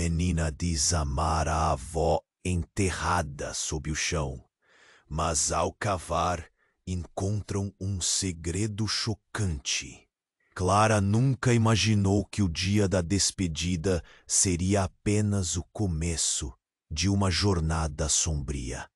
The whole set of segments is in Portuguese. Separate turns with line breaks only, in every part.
menina diz amar a avó enterrada sob o chão, mas ao cavar encontram um segredo chocante. Clara nunca imaginou que o dia da despedida seria apenas o começo de uma jornada sombria.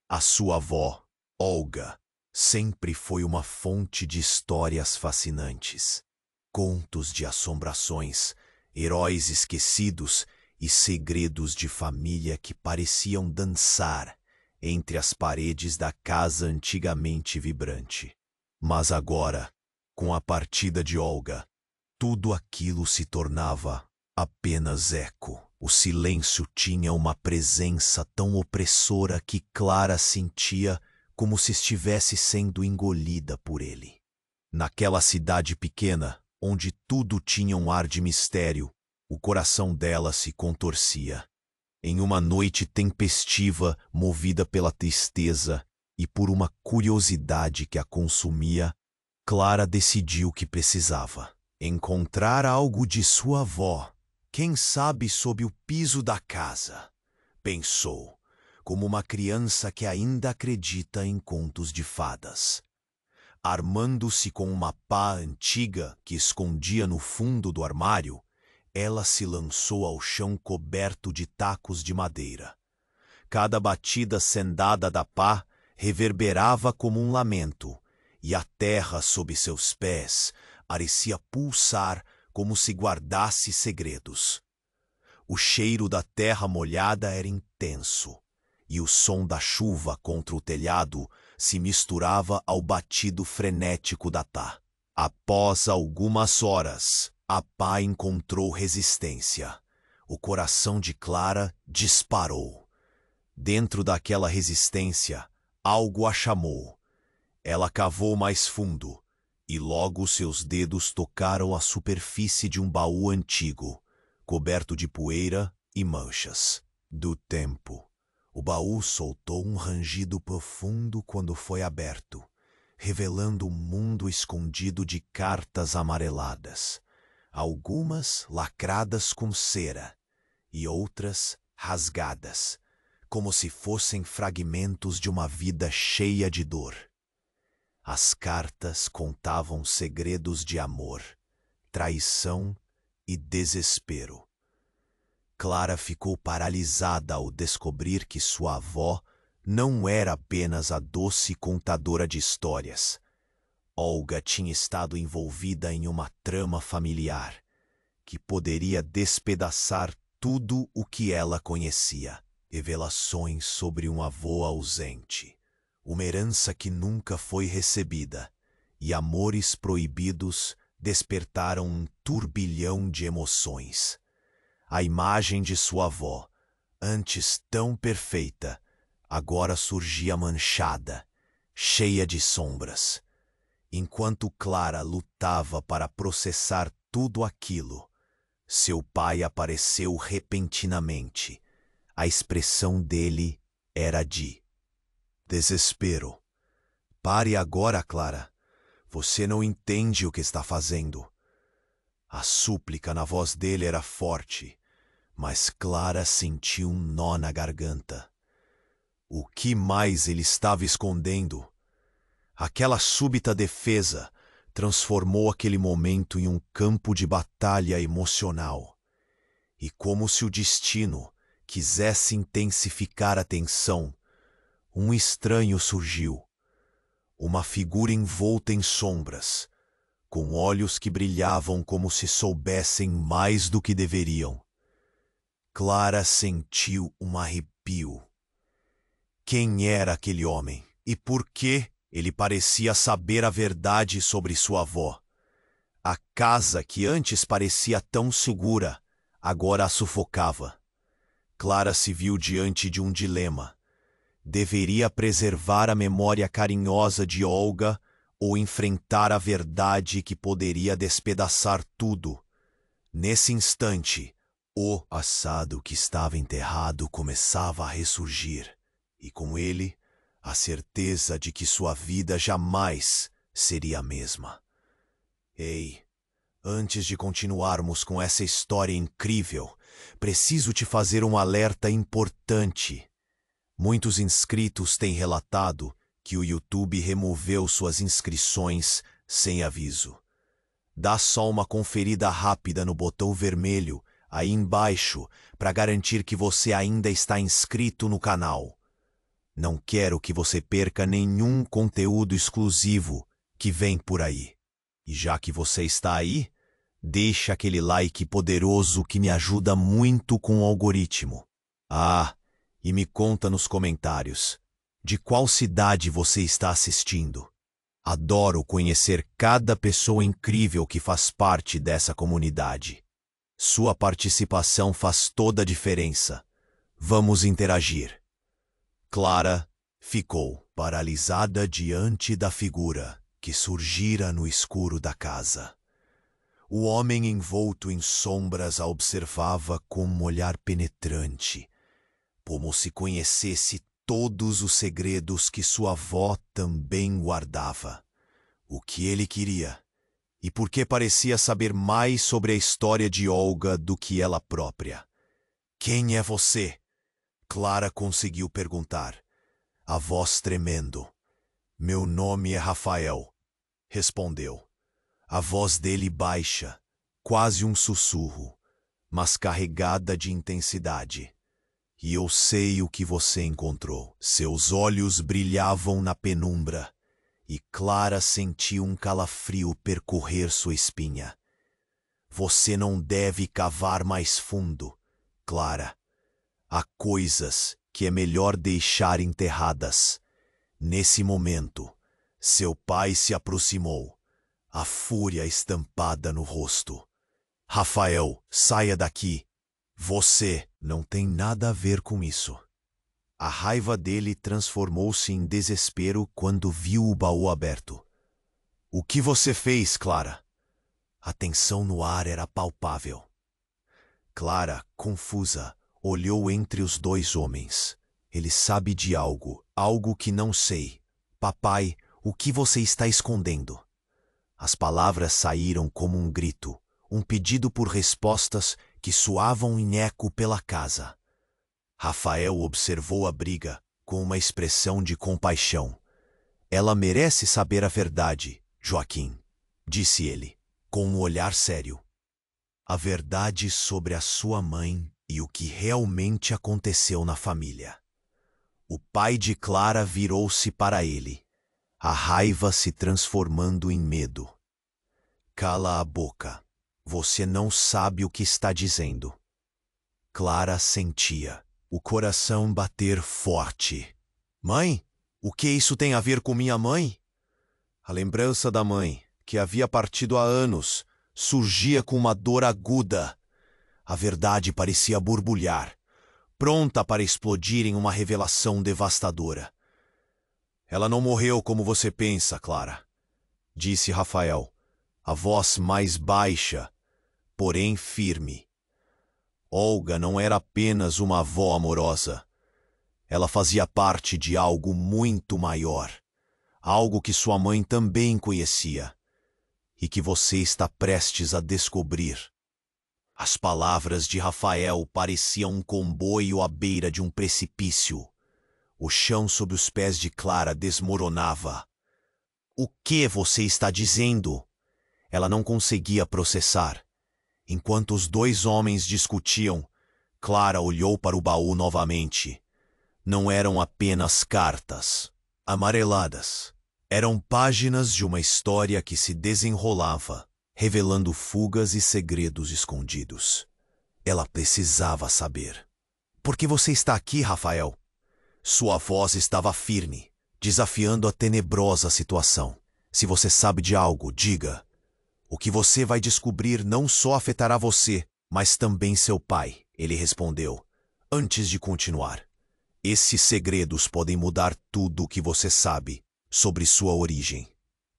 A sua avó, Olga, sempre foi uma fonte de histórias fascinantes. Contos de assombrações, heróis esquecidos e segredos de família que pareciam dançar entre as paredes da casa antigamente vibrante. Mas agora, com a partida de Olga, tudo aquilo se tornava apenas eco. O silêncio tinha uma presença tão opressora que Clara sentia como se estivesse sendo engolida por ele. Naquela cidade pequena, onde tudo tinha um ar de mistério, o coração dela se contorcia. Em uma noite tempestiva, movida pela tristeza e por uma curiosidade que a consumia, Clara decidiu que precisava encontrar algo de sua avó, quem sabe sob o piso da casa. Pensou, como uma criança que ainda acredita em contos de fadas. Armando-se com uma pá antiga que escondia no fundo do armário, ela se lançou ao chão coberto de tacos de madeira. Cada batida sendada da pá reverberava como um lamento, e a terra sob seus pés parecia pulsar como se guardasse segredos. O cheiro da terra molhada era intenso, e o som da chuva contra o telhado se misturava ao batido frenético da pá. Após algumas horas, a pá encontrou resistência. O coração de Clara disparou. Dentro daquela resistência, algo a chamou. Ela cavou mais fundo, e logo seus dedos tocaram a superfície de um baú antigo, coberto de poeira e manchas do tempo. O baú soltou um rangido profundo quando foi aberto, revelando um mundo escondido de cartas amareladas, algumas lacradas com cera e outras rasgadas, como se fossem fragmentos de uma vida cheia de dor. As cartas contavam segredos de amor, traição e desespero. Clara ficou paralisada ao descobrir que sua avó não era apenas a doce contadora de histórias. Olga tinha estado envolvida em uma trama familiar que poderia despedaçar tudo o que ela conhecia. Revelações sobre um avô ausente, uma herança que nunca foi recebida, e amores proibidos despertaram um turbilhão de emoções. A imagem de sua avó, antes tão perfeita, agora surgia manchada, cheia de sombras. Enquanto Clara lutava para processar tudo aquilo, seu pai apareceu repentinamente. A expressão dele era de desespero. Pare agora, Clara. Você não entende o que está fazendo. A súplica na voz dele era forte, mas Clara sentiu um nó na garganta. O que mais ele estava escondendo? Aquela súbita defesa transformou aquele momento em um campo de batalha emocional. E como se o destino quisesse intensificar a tensão, um estranho surgiu. Uma figura envolta em sombras, com olhos que brilhavam como se soubessem mais do que deveriam. Clara sentiu um arrepio. Quem era aquele homem? E por que ele parecia saber a verdade sobre sua avó? A casa que antes parecia tão segura, agora a sufocava. Clara se viu diante de um dilema. Deveria preservar a memória carinhosa de Olga ou enfrentar a verdade que poderia despedaçar tudo. Nesse instante, o passado que estava enterrado começava a ressurgir, e com ele, a certeza de que sua vida jamais seria a mesma. Ei, Antes de continuarmos com essa história incrível, preciso te fazer um alerta importante. Muitos inscritos têm relatado que o YouTube removeu suas inscrições sem aviso. Dá só uma conferida rápida no botão vermelho aí embaixo para garantir que você ainda está inscrito no canal. Não quero que você perca nenhum conteúdo exclusivo que vem por aí. E já que você está aí, deixa aquele like poderoso que me ajuda muito com o algoritmo. E me conta nos comentários, de qual cidade você está assistindo? Adoro conhecer cada pessoa incrível que faz parte dessa comunidade. Sua participação faz toda a diferença. Vamos interagir. Clara ficou paralisada diante da figura que surgira no escuro da casa. O homem envolto em sombras a observava com um olhar penetrante, como se conhecesse todos os segredos que sua avó também guardava. O que ele queria, e porque parecia saber mais sobre a história de Olga do que ela própria. Quem é você? Clara conseguiu perguntar, a voz tremendo. Meu nome é Rafael, respondeu. A voz dele baixa, quase um sussurro, mas carregada de intensidade. E eu sei o que você encontrou. Seus olhos brilhavam na penumbra, e Clara sentiu um calafrio percorrer sua espinha. Você não deve cavar mais fundo, Clara. Há coisas que é melhor deixar enterradas. Nesse momento, seu pai se aproximou, a fúria estampada no rosto. Rafael, saia daqui. Você não tem nada a ver com isso. A raiva dele transformou-se em desespero quando viu o baú aberto. O que você fez, Clara? A tensão no ar era palpável. Clara, confusa, olhou entre os dois homens. Ele sabe de algo, algo que não sei. Papai, o que você está escondendo? As palavras saíram como um grito, um pedido por respostas que soavam em eco pela casa. Rafael observou a briga com uma expressão de compaixão. Ela merece saber a verdade, Joaquim, disse ele, com um olhar sério. A verdade sobre a sua mãe e o que realmente aconteceu na família. O pai de Clara virou-se para ele, a raiva se transformando em medo. Cala a boca. Você não sabe o que está dizendo. Clara sentia o coração bater forte. Mãe, o que isso tem a ver com minha mãe? A lembrança da mãe, que havia partido há anos, surgia com uma dor aguda. A verdade parecia borbulhar, pronta para explodir em uma revelação devastadora. Ela não morreu como você pensa, Clara, disse Rafael, a voz mais baixa, porém firme. Olga não era apenas uma avó amorosa. Ela fazia parte de algo muito maior, algo que sua mãe também conhecia, e que você está prestes a descobrir. As palavras de Rafael pareciam um comboio à beira de um precipício. O chão sob os pés de Clara desmoronava. O que você está dizendo? Ela não conseguia processar. Enquanto os dois homens discutiam, Clara olhou para o baú novamente. Não eram apenas cartas amareladas. Eram páginas de uma história que se desenrolava, revelando fugas e segredos escondidos. Ela precisava saber. Por que você está aqui, Rafael? Sua voz estava firme, desafiando a tenebrosa situação. Se você sabe de algo, diga. O que você vai descobrir não só afetará você, mas também seu pai, ele respondeu, antes de continuar. Esses segredos podem mudar tudo o que você sabe sobre sua origem.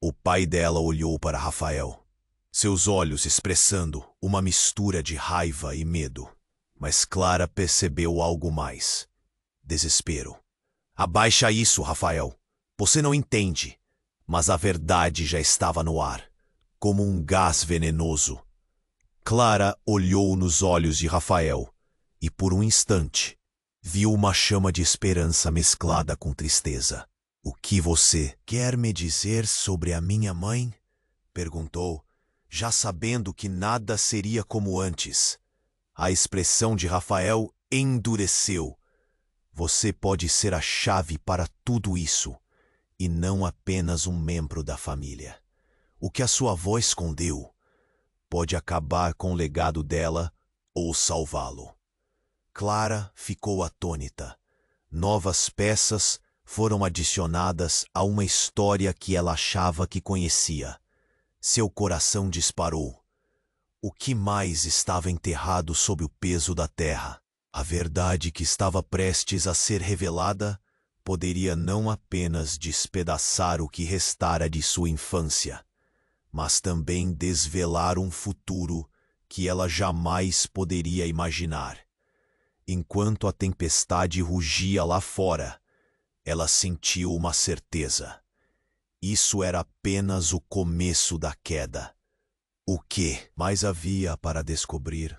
O pai dela olhou para Rafael, seus olhos expressando uma mistura de raiva e medo. Mas Clara percebeu algo mais. Desespero. Abaixa isso, Rafael. Você não entende. Mas a verdade já estava no ar. como um gás venenoso. Clara olhou nos olhos de Rafael e, por um instante, viu uma chama de esperança mesclada com tristeza. O que você quer me dizer sobre a minha mãe? Perguntou, já sabendo que nada seria como antes. A expressão de Rafael endureceu. Você pode ser a chave para tudo isso, e não apenas um membro da família. O que a sua avó escondeu pode acabar com o legado dela ou salvá-lo. Clara ficou atônita. Novas peças foram adicionadas a uma história que ela achava que conhecia. Seu coração disparou. O que mais estava enterrado sob o peso da terra? A verdade que estava prestes a ser revelada poderia não apenas despedaçar o que restara de sua infância, mas também desvelar um futuro que ela jamais poderia imaginar. Enquanto a tempestade rugia lá fora, ela sentiu uma certeza. Isso era apenas o começo da queda. O que mais havia para descobrir?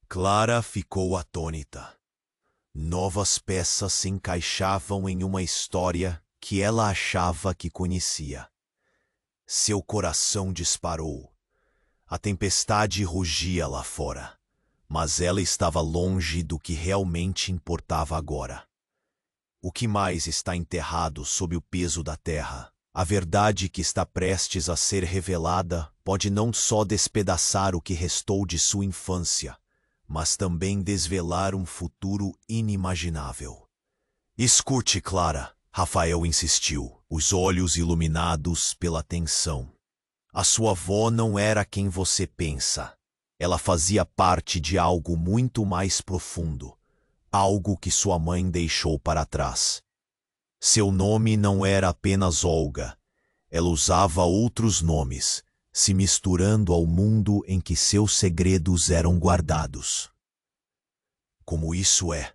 Clara ficou atônita. Novas peças se encaixavam em uma história que ela achava que conhecia. Seu coração disparou. A tempestade rugia lá fora, mas ela estava longe do que realmente importava agora. O que mais está enterrado sob o peso da terra? A verdade que está prestes a ser revelada pode não só despedaçar o que restou de sua infância, mas também desvelar um futuro inimaginável. Escute, Clara, Rafael insistiu, os olhos iluminados pela tensão. A sua avó não era quem você pensa. Ela fazia parte de algo muito mais profundo, algo que sua mãe deixou para trás. Seu nome não era apenas Olga. Ela usava outros nomes, se misturando ao mundo em que seus segredos eram guardados. Como isso é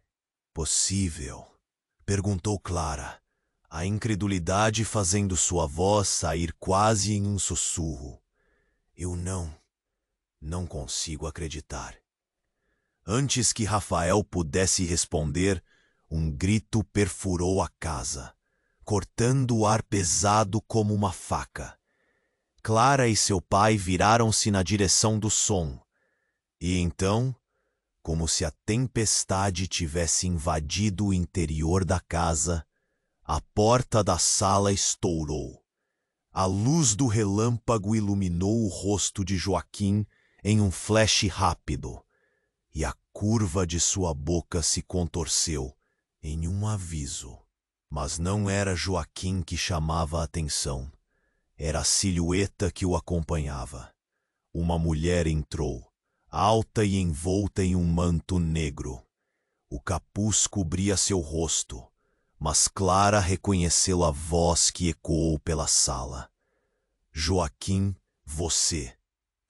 possível? Perguntou Clara, a incredulidade fazendo sua voz sair quase em um sussurro. Eu não consigo acreditar. Antes que Rafael pudesse responder, um grito perfurou a casa, cortando o ar pesado como uma faca. Clara e seu pai viraram-se na direção do som. E então, como se a tempestade tivesse invadido o interior da casa, a porta da sala estourou. A luz do relâmpago iluminou o rosto de Joaquim em um flash rápido, e a curva de sua boca se contorceu em um aviso. Mas não era Joaquim que chamava a atenção. Era a silhueta que o acompanhava. Uma mulher entrou, alta e envolta em um manto negro. O capuz cobria seu rosto, mas Clara reconheceu a voz que ecoou pela sala. Joaquim, você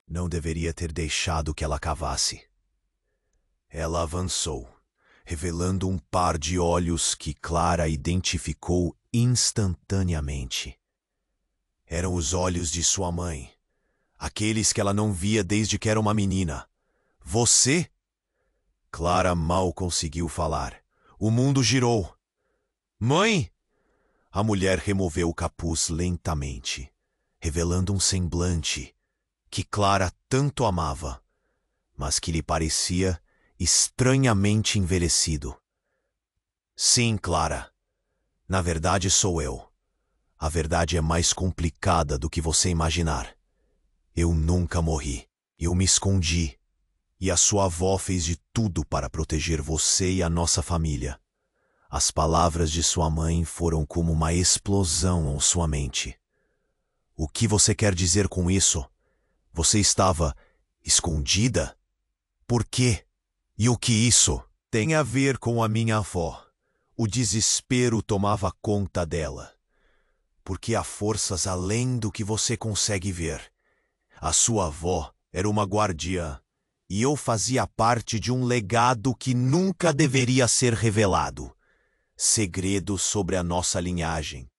não deveria ter deixado que ela cavasse. Ela avançou, revelando um par de olhos que Clara identificou instantaneamente. Eram os olhos de sua mãe, aqueles que ela não via desde que era uma menina. Você? Clara mal conseguiu falar. O mundo girou. Mãe! A mulher removeu o capuz lentamente, revelando um semblante que Clara tanto amava, mas que lhe parecia estranhamente envelhecido. Sim, Clara. Na verdade sou eu. A verdade é mais complicada do que você imaginar. Eu nunca morri. Eu me escondi. E a sua avó fez de tudo para proteger você e a nossa família. As palavras de sua mãe foram como uma explosão em sua mente. O que você quer dizer com isso? Você estava escondida? Por quê? E o que isso tem a ver com a minha avó? O desespero tomava conta dela. Porque há forças além do que você consegue ver. A sua avó era uma guardiã, e eu fazia parte de um legado que nunca deveria ser revelado. Segredo sobre a nossa linhagem.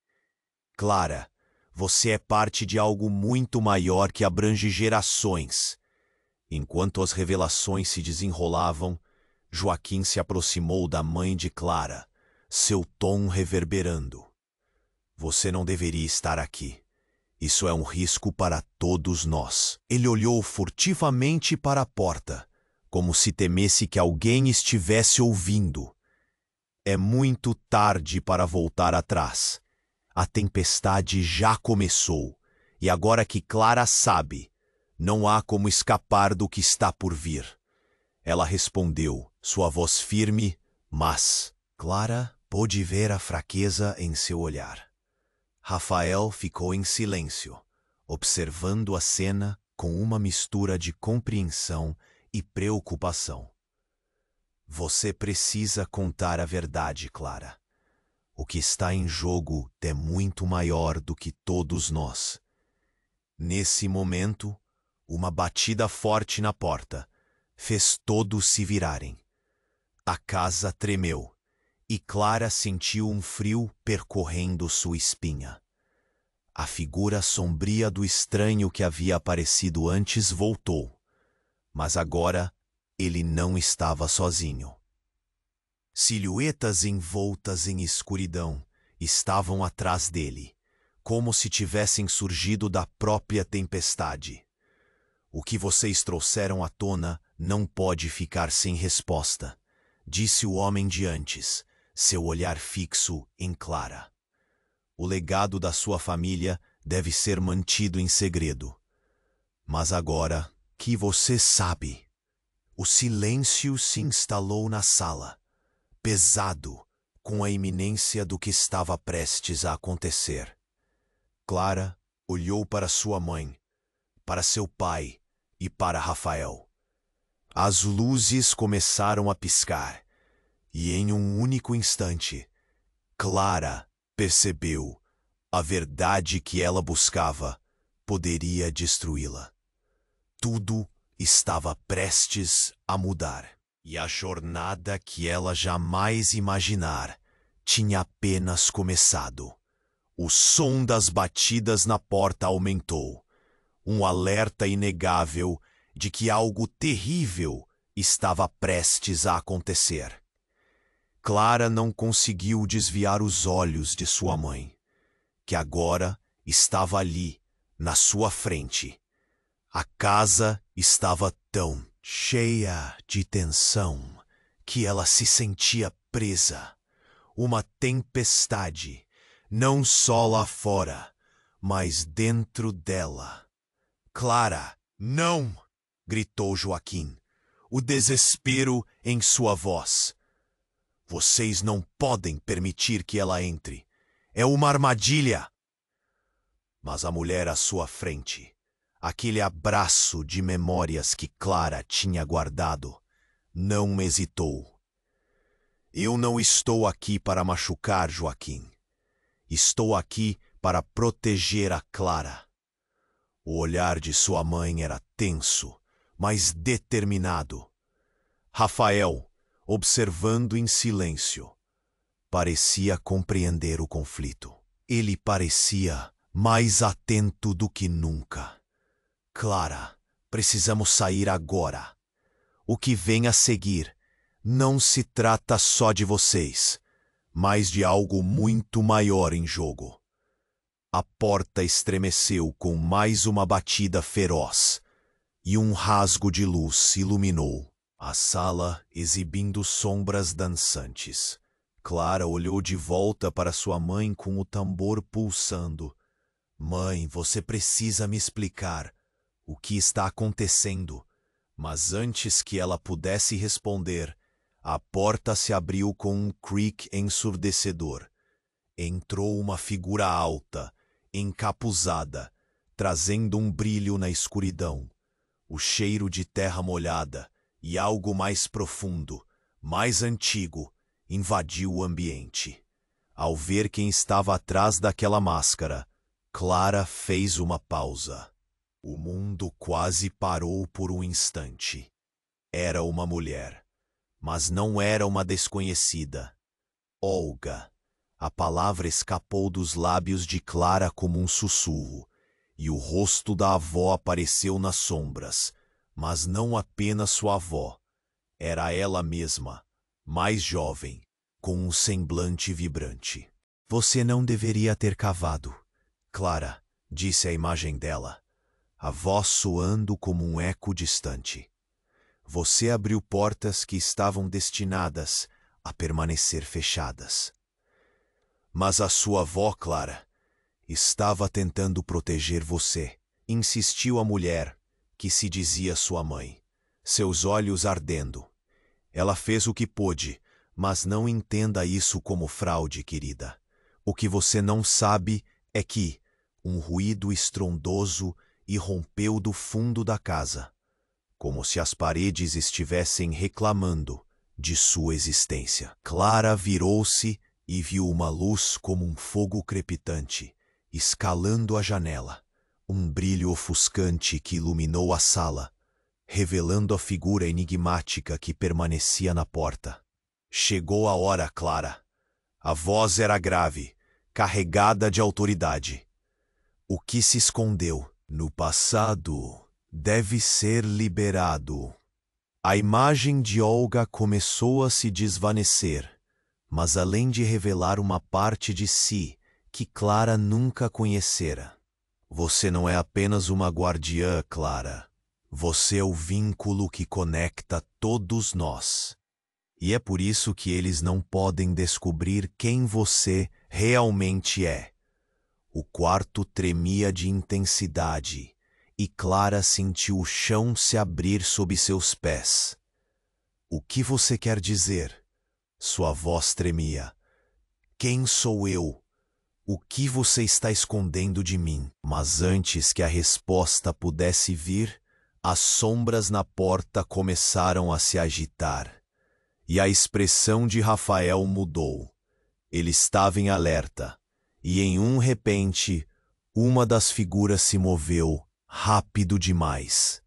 Clara, Você é parte de algo muito maior que abrange gerações. Enquanto as revelações se desenrolavam, Joaquim se aproximou da mãe de Clara, seu tom reverberando. Você não deveria estar aqui. Isso é um risco para todos nós. Ele olhou furtivamente para a porta, como se temesse que alguém estivesse ouvindo. É muito tarde para voltar atrás. A tempestade já começou, e agora que Clara sabe, não há como escapar do que está por vir. Ela respondeu, sua voz firme, mas Clara pôde ver a fraqueza em seu olhar. Rafael ficou em silêncio, observando a cena com uma mistura de compreensão e preocupação. Você precisa contar a verdade, Clara. O que está em jogo é muito maior do que todos nós. Nesse momento, uma batida forte na porta fez todos se virarem. A casa tremeu e Clara sentiu um frio percorrendo sua espinha. A figura sombria do estranho que havia aparecido antes voltou, mas agora ele não estava sozinho. Silhuetas envoltas em escuridão estavam atrás dele, como se tivessem surgido da própria tempestade. O que vocês trouxeram à tona não pode ficar sem resposta, disse o homem de antes, seu olhar fixo em Clara. O legado da sua família deve ser mantido em segredo. Mas agora que você sabe, o silêncio se instalou na sala, pesado com a iminência do que estava prestes a acontecer. Clara olhou para sua mãe, para seu pai e para Rafael. As luzes começaram a piscar, e em um único instante, Clara percebeu a verdade que ela buscava poderia destruí-la. Tudo estava prestes a mudar. E a jornada que ela jamais imaginar tinha apenas começado. O som das batidas na porta aumentou, um alerta inegável de que algo terrível estava prestes a acontecer. Clara não conseguiu desviar os olhos de sua mãe, que agora estava ali, na sua frente. A casa estava tão cheia de tensão que ela se sentia presa. Uma tempestade, não só lá fora, mas dentro dela. Clara, não! Gritou Joaquim, o desespero em sua voz. Vocês não podem permitir que ela entre. É uma armadilha. Mas a mulher à sua frente, aquele abraço de memórias que Clara tinha guardado, não hesitou. Eu não estou aqui para machucar Joaquim. Estou aqui para proteger a Clara. O olhar de sua mãe era tenso, mas determinado. Rafael, observando em silêncio, parecia compreender o conflito. Ele parecia mais atento do que nunca. Clara, precisamos sair agora. O que vem a seguir não se trata só de vocês, mas de algo muito maior em jogo. A porta estremeceu com mais uma batida feroz, e um rasgo de luz iluminou a sala, exibindo sombras dançantes. Clara olhou de volta para sua mãe com o tambor pulsando. Mãe, você precisa me explicar o que está acontecendo. Mas antes que ela pudesse responder, a porta se abriu com um creak ensurdecedor. Entrou uma figura alta, encapuzada, trazendo um brilho na escuridão. O cheiro de terra molhada e algo mais profundo, mais antigo, invadiu o ambiente. Ao ver quem estava atrás daquela máscara, Clara fez uma pausa. O mundo quase parou por um instante. Era uma mulher, mas não era uma desconhecida. Olga, A palavra escapou dos lábios de Clara como um sussurro, e o rosto da avó apareceu nas sombras, mas não apenas sua avó. Era ela mesma, mais jovem, com um semblante vibrante. Você não deveria ter cavado, Clara, disse a imagem dela, a voz soando como um eco distante. Você abriu portas que estavam destinadas a permanecer fechadas. Mas a sua avó, Clara, estava tentando proteger você, insistiu a mulher, que se dizia sua mãe, seus olhos ardendo. Ela fez o que pôde, mas não entenda isso como fraude, querida. O que você não sabe é que um ruído estrondoso irrompeu do fundo da casa, como se as paredes estivessem reclamando de sua existência. Clara virou-se e viu uma luz como um fogo crepitante, escalando a janela, um brilho ofuscante que iluminou a sala, revelando a figura enigmática que permanecia na porta. Chegou a hora, Clara. A voz era grave, carregada de autoridade. O que se escondeu no passado deve ser liberado. A imagem de Olga começou a se desvanecer, mas além de revelar uma parte de si que Clara nunca conhecera. Você não é apenas uma guardiã, Clara. Você é o vínculo que conecta todos nós. E é por isso que eles não podem descobrir quem você realmente é. O quarto tremia de intensidade, e Clara sentiu o chão se abrir sob seus pés. O que você quer dizer? Sua voz tremia. Quem sou eu? O que você está escondendo de mim? Mas antes que a resposta pudesse vir, as sombras na porta começaram a se agitar. E a expressão de Rafael mudou. Ele estava em alerta, e em um repente, uma das figuras se moveu rápido demais.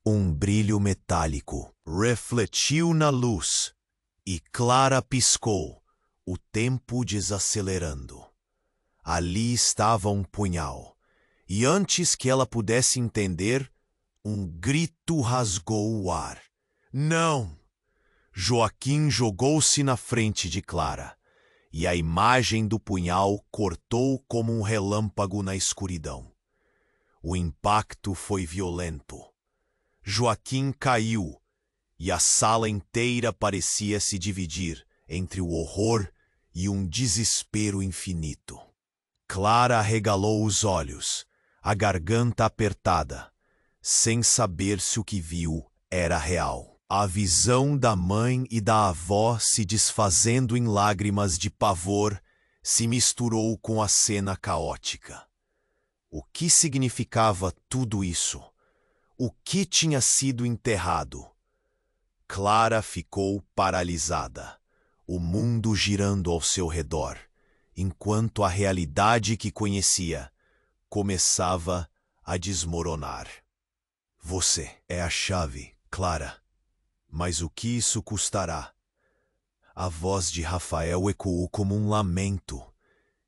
Um brilho metálico refletiu na luz, e Clara piscou, o tempo desacelerando. Ali estava um punhal, e antes que ela pudesse entender, um grito rasgou o ar. Não! Joaquim jogou-se na frente de Clara, e a imagem do punhal cortou como um relâmpago na escuridão. O impacto foi violento. Joaquim caiu, e a sala inteira parecia se dividir entre o horror e um desespero infinito. Clara arregalou os olhos, a garganta apertada, sem saber se o que viu era real. A visão da mãe e da avó se desfazendo em lágrimas de pavor se misturou com a cena caótica. O que significava tudo isso? O que tinha sido enterrado? Clara ficou paralisada, o mundo girando ao seu redor, enquanto a realidade que conhecia começava a desmoronar. Você é a chave, Clara. Mas o que isso custará? A voz de Rafael ecoou como um lamento,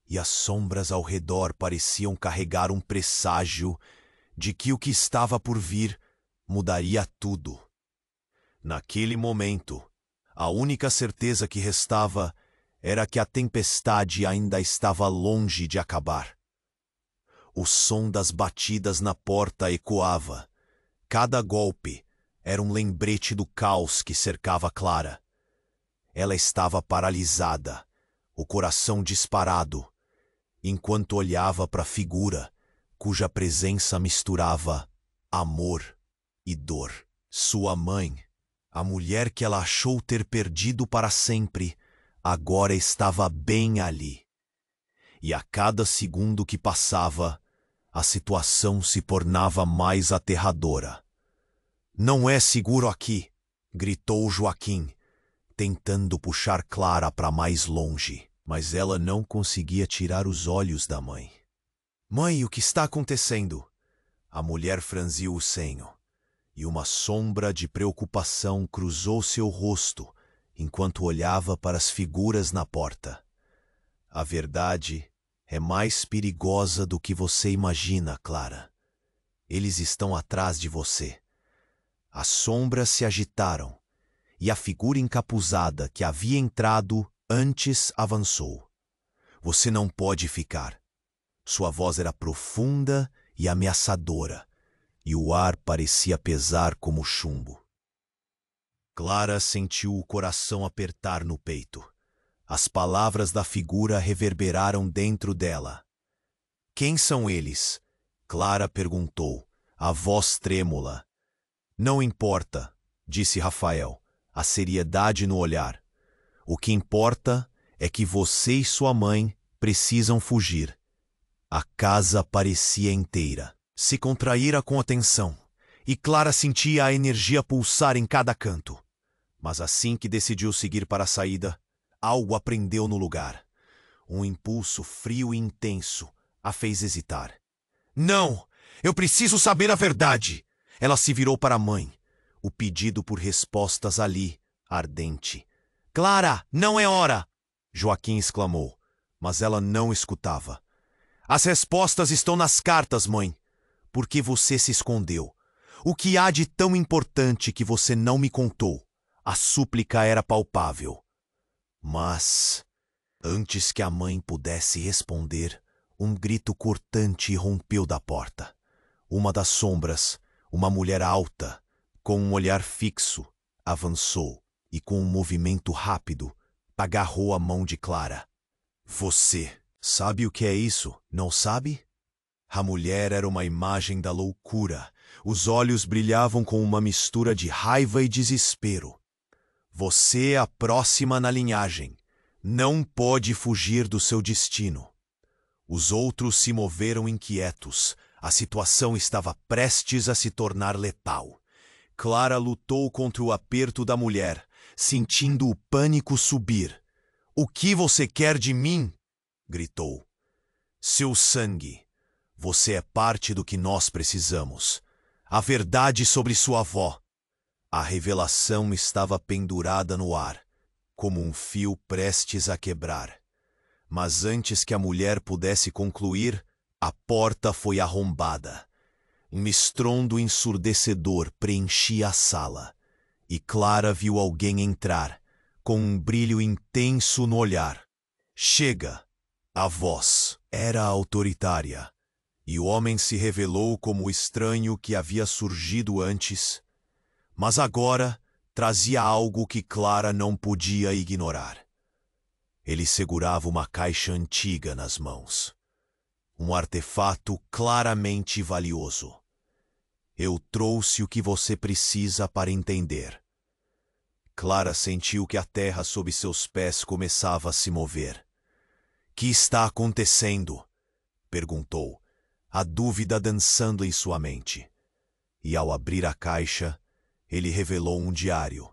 e as sombras ao redor pareciam carregar um presságio de que o que estava por vir mudaria tudo. Naquele momento, a única certeza que restava era que a tempestade ainda estava longe de acabar. O som das batidas na porta ecoava. Cada golpe era um lembrete do caos que cercava Clara. Ela estava paralisada, o coração disparado, enquanto olhava para a figura cuja presença misturava amor e dor. Sua mãe, a mulher que ela achou ter perdido para sempre, agora estava bem ali. E a cada segundo que passava, a situação se tornava mais aterradora. Não é seguro aqui, gritou Joaquim, tentando puxar Clara para mais longe, mas ela não conseguia tirar os olhos da mãe. Mãe, o que está acontecendo? A mulher franziu o senho, e uma sombra de preocupação cruzou seu rosto enquanto olhava para as figuras na porta. A verdade é mais perigosa do que você imagina, Clara. Eles estão atrás de você. As sombras se agitaram, e a figura encapuzada que havia entrado antes avançou. Você não pode ficar. Sua voz era profunda e ameaçadora, e o ar parecia pesar como chumbo. Clara sentiu o coração apertar no peito. As palavras da figura reverberaram dentro dela. Quem são eles? Clara perguntou, a voz trêmula. Não importa, disse Rafael, a seriedade no olhar. O que importa é que você e sua mãe precisam fugir. A casa parecia inteira. Se contraíra com a tensão, e Clara sentia a energia pulsar em cada canto. Mas assim que decidiu seguir para a saída, algo a prendeu no lugar. Um impulso frio e intenso a fez hesitar. Não! Eu preciso saber a verdade! Ela se virou para a mãe, o pedido por respostas ali, ardente. Clara, não é hora! Joaquim exclamou, mas ela não escutava. As respostas estão nas cartas, mãe. Por que você se escondeu? O que há de tão importante que você não me contou? A súplica era palpável. Mas, antes que a mãe pudesse responder, um grito cortante irrompeu da porta. Uma das sombras, uma mulher alta, com um olhar fixo, avançou e, com um movimento rápido, agarrou a mão de Clara. Você sabe o que é isso, não sabe? A mulher era uma imagem da loucura. Os olhos brilhavam com uma mistura de raiva e desespero. Você é a próxima na linhagem. Não pode fugir do seu destino. Os outros se moveram inquietos. A situação estava prestes a se tornar letal. Clara lutou contra o aperto da mulher, sentindo o pânico subir. O que você quer de mim? Gritou. Seu sangue. Você é parte do que nós precisamos. A verdade sobre sua avó. A revelação estava pendurada no ar, como um fio prestes a quebrar. Mas antes que a mulher pudesse concluir, a porta foi arrombada. Um estrondo ensurdecedor preenchia a sala, e Clara viu alguém entrar, com um brilho intenso no olhar. Chega! A voz era autoritária, e o homem se revelou como o estranho que havia surgido antes, mas agora trazia algo que Clara não podia ignorar. Ele segurava uma caixa antiga nas mãos. Um artefato claramente valioso. Eu trouxe o que você precisa para entender. Clara sentiu que a terra sob seus pés começava a se mover. Que está acontecendo? Perguntou, a dúvida dançando em sua mente. E ao abrir a caixa, ele revelou um diário.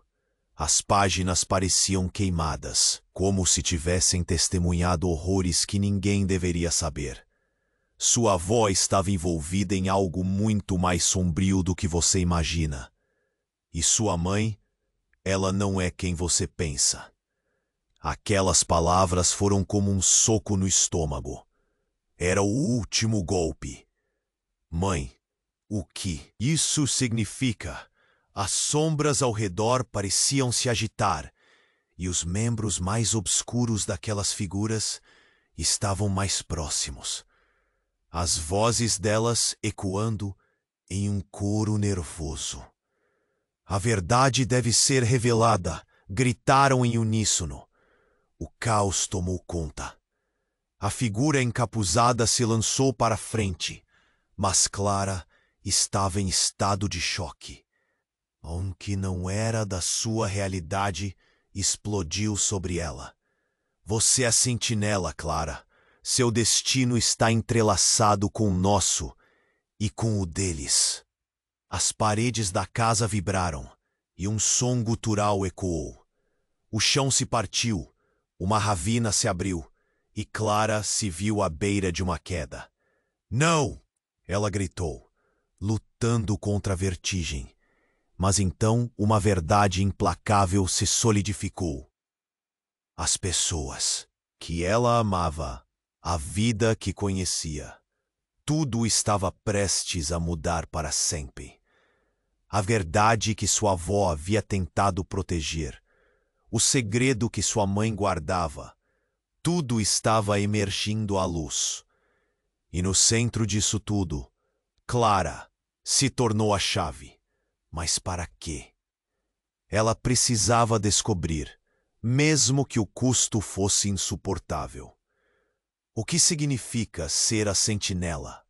As páginas pareciam queimadas, como se tivessem testemunhado horrores que ninguém deveria saber. Sua avó estava envolvida em algo muito mais sombrio do que você imagina. E sua mãe, ela não é quem você pensa. Aquelas palavras foram como um soco no estômago. Era o último golpe. Mãe, o que isso significa? As sombras ao redor pareciam se agitar, e os membros mais obscuros daquelas figuras estavam mais próximos. As vozes delas ecoando em um coro nervoso. A verdade deve ser revelada, gritaram em uníssono. O caos tomou conta. A figura encapuzada se lançou para a frente, mas Clara estava em estado de choque. O que não era da sua realidade explodiu sobre ela. Você é sentinela, Clara. Seu destino está entrelaçado com o nosso e com o deles. As paredes da casa vibraram e um som gutural ecoou. O chão se partiu, uma ravina se abriu e Clara se viu à beira de uma queda. Não! Ela gritou, lutando contra a vertigem. Mas então uma verdade implacável se solidificou. As pessoas que ela amava, a vida que conhecia. Tudo estava prestes a mudar para sempre. A verdade que sua avó havia tentado proteger, o segredo que sua mãe guardava, tudo estava emergindo à luz. E no centro disso tudo, Clara se tornou a chave. Mas para quê? Ela precisava descobrir, mesmo que o custo fosse insuportável. O que significa ser a sentinela?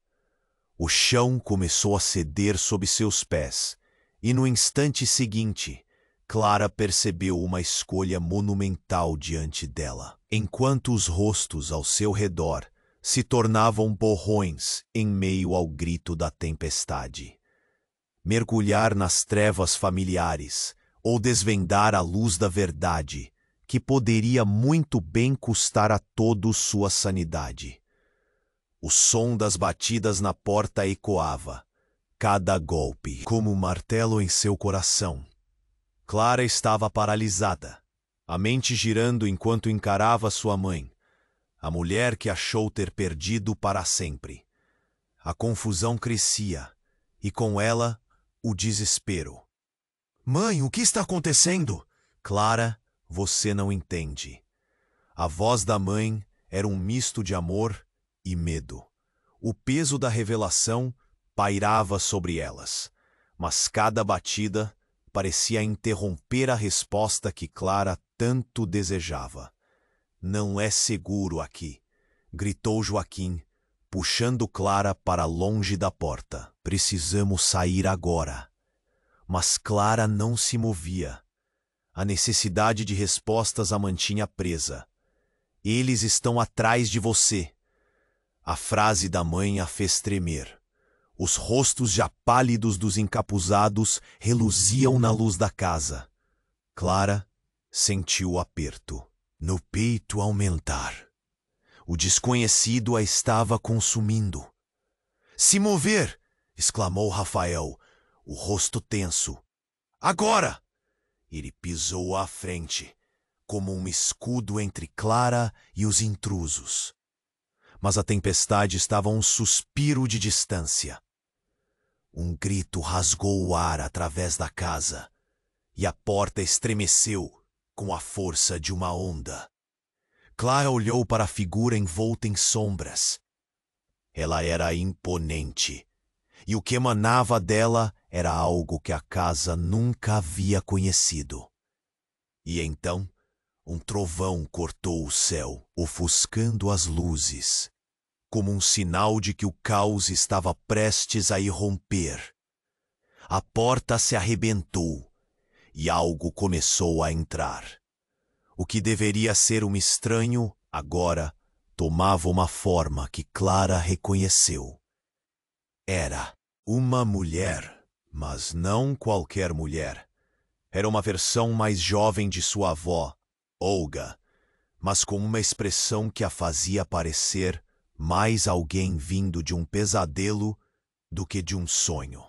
O chão começou a ceder sob seus pés, e no instante seguinte, Clara percebeu uma escolha monumental diante dela. Enquanto os rostos ao seu redor se tornavam borrões em meio ao grito da tempestade. Mergulhar nas trevas familiares ou desvendar a luz da verdade, que poderia muito bem custar a todos sua sanidade. O som das batidas na porta ecoava, cada golpe como um martelo em seu coração. Clara estava paralisada, a mente girando enquanto encarava sua mãe, a mulher que achou ter perdido para sempre. A confusão crescia, e com ela, o desespero. Mãe, o que está acontecendo? Clara, você não entende. A voz da mãe era um misto de amor e medo. O peso da revelação pairava sobre elas, mas cada batida parecia interromper a resposta que Clara tanto desejava. Não é seguro aqui, gritou Joaquim, puxando Clara para longe da porta. Precisamos sair agora. Mas Clara não se movia. A necessidade de respostas a mantinha presa. Eles estão atrás de você. A frase da mãe a fez tremer. Os rostos já pálidos dos encapuzados reluziam na luz da casa. Clara sentiu o aperto no peito aumentar. O desconhecido a estava consumindo. Se mover! Exclamou Rafael, o rosto tenso. Agora! Ele pisou à frente, como um escudo entre Clara e os intrusos. Mas a tempestade estava a um suspiro de distância. Um grito rasgou o ar através da casa, e a porta estremeceu com a força de uma onda. Clara olhou para a figura envolta em sombras. Ela era imponente, e o que emanava dela era algo que a casa nunca havia conhecido. E então, um trovão cortou o céu, ofuscando as luzes, como um sinal de que o caos estava prestes a irromper. A porta se arrebentou, e algo começou a entrar. O que deveria ser um estranho, agora, tomava uma forma que Clara reconheceu. Era uma mulher, mas não qualquer mulher. Era uma versão mais jovem de sua avó, Olga, mas com uma expressão que a fazia parecer mais alguém vindo de um pesadelo do que de um sonho.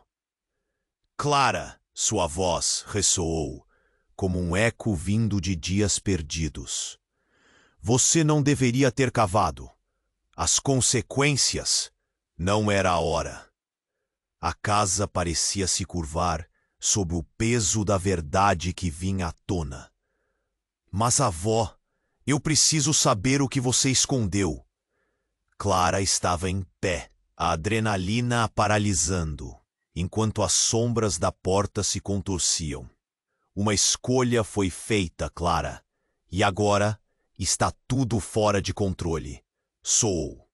Clara! Sua voz ressoou, como um eco vindo de dias perdidos. Você não deveria ter cavado. As consequências não era a hora. A casa parecia se curvar sob o peso da verdade que vinha à tona. Mas, avó, eu preciso saber o que você escondeu. Clara estava em pé, a adrenalina a paralisando, enquanto as sombras da porta se contorciam. Uma escolha foi feita, Clara, e agora está tudo fora de controle. Soou.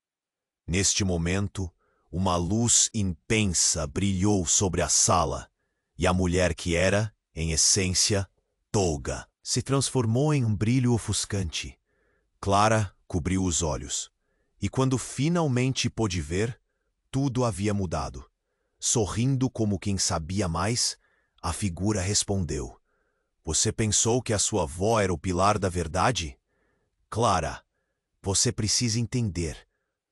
Neste momento, uma luz intensa brilhou sobre a sala, e a mulher que era, em essência, Tolga, se transformou em um brilho ofuscante. Clara cobriu os olhos, e quando finalmente pôde ver, tudo havia mudado. Sorrindo como quem sabia mais, a figura respondeu. Você pensou que a sua avó era o pilar da verdade? Clara, você precisa entender.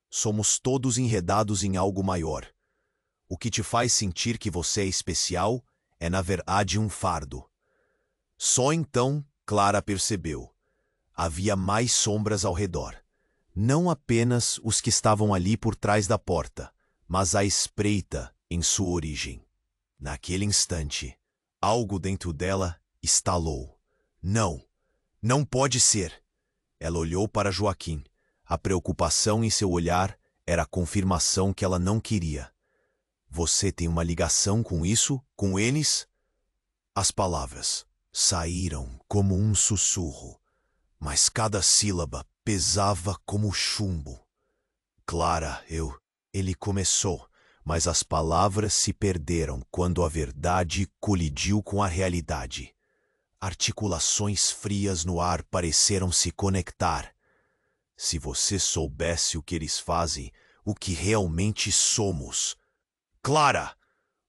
Somos todos enredados em algo maior. O que te faz sentir que você é especial é, na verdade, um fardo. Só então Clara percebeu. Havia mais sombras ao redor. Não apenas os que estavam ali por trás da porta, mas à espreita em sua origem. Naquele instante, algo dentro dela estalou. Não, não pode ser. Ela olhou para Joaquim. A preocupação em seu olhar era a confirmação que ela não queria. Você tem uma ligação com isso, com eles? As palavras saíram como um sussurro, mas cada sílaba pesava como chumbo. Clara, Ele começou, mas as palavras se perderam quando a verdade colidiu com a realidade. Articulações frias no ar pareceram se conectar. Se você soubesse o que eles fazem, o que realmente somos. Clara!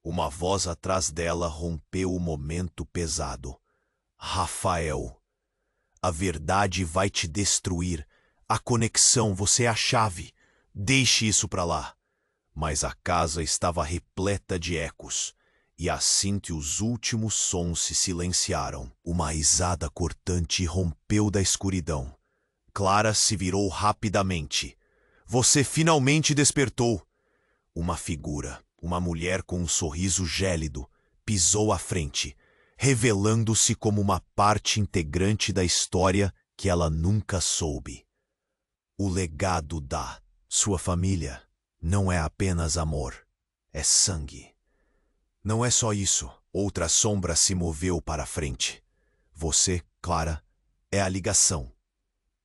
Uma voz atrás dela rompeu o momento pesado. Rafael. A verdade vai te destruir. A conexão, você é a chave. Deixe isso pra lá. Mas a casa estava repleta de ecos. E assim que os últimos sons se silenciaram, uma risada cortante rompeu da escuridão. Clara se virou rapidamente. Você finalmente despertou. Uma figura, uma mulher com um sorriso gélido, pisou à frente, revelando-se como uma parte integrante da história que ela nunca soube. O legado da sua família não é apenas amor, é sangue. Não é só isso. Outra sombra se moveu para a frente. Você, Clara, é a ligação.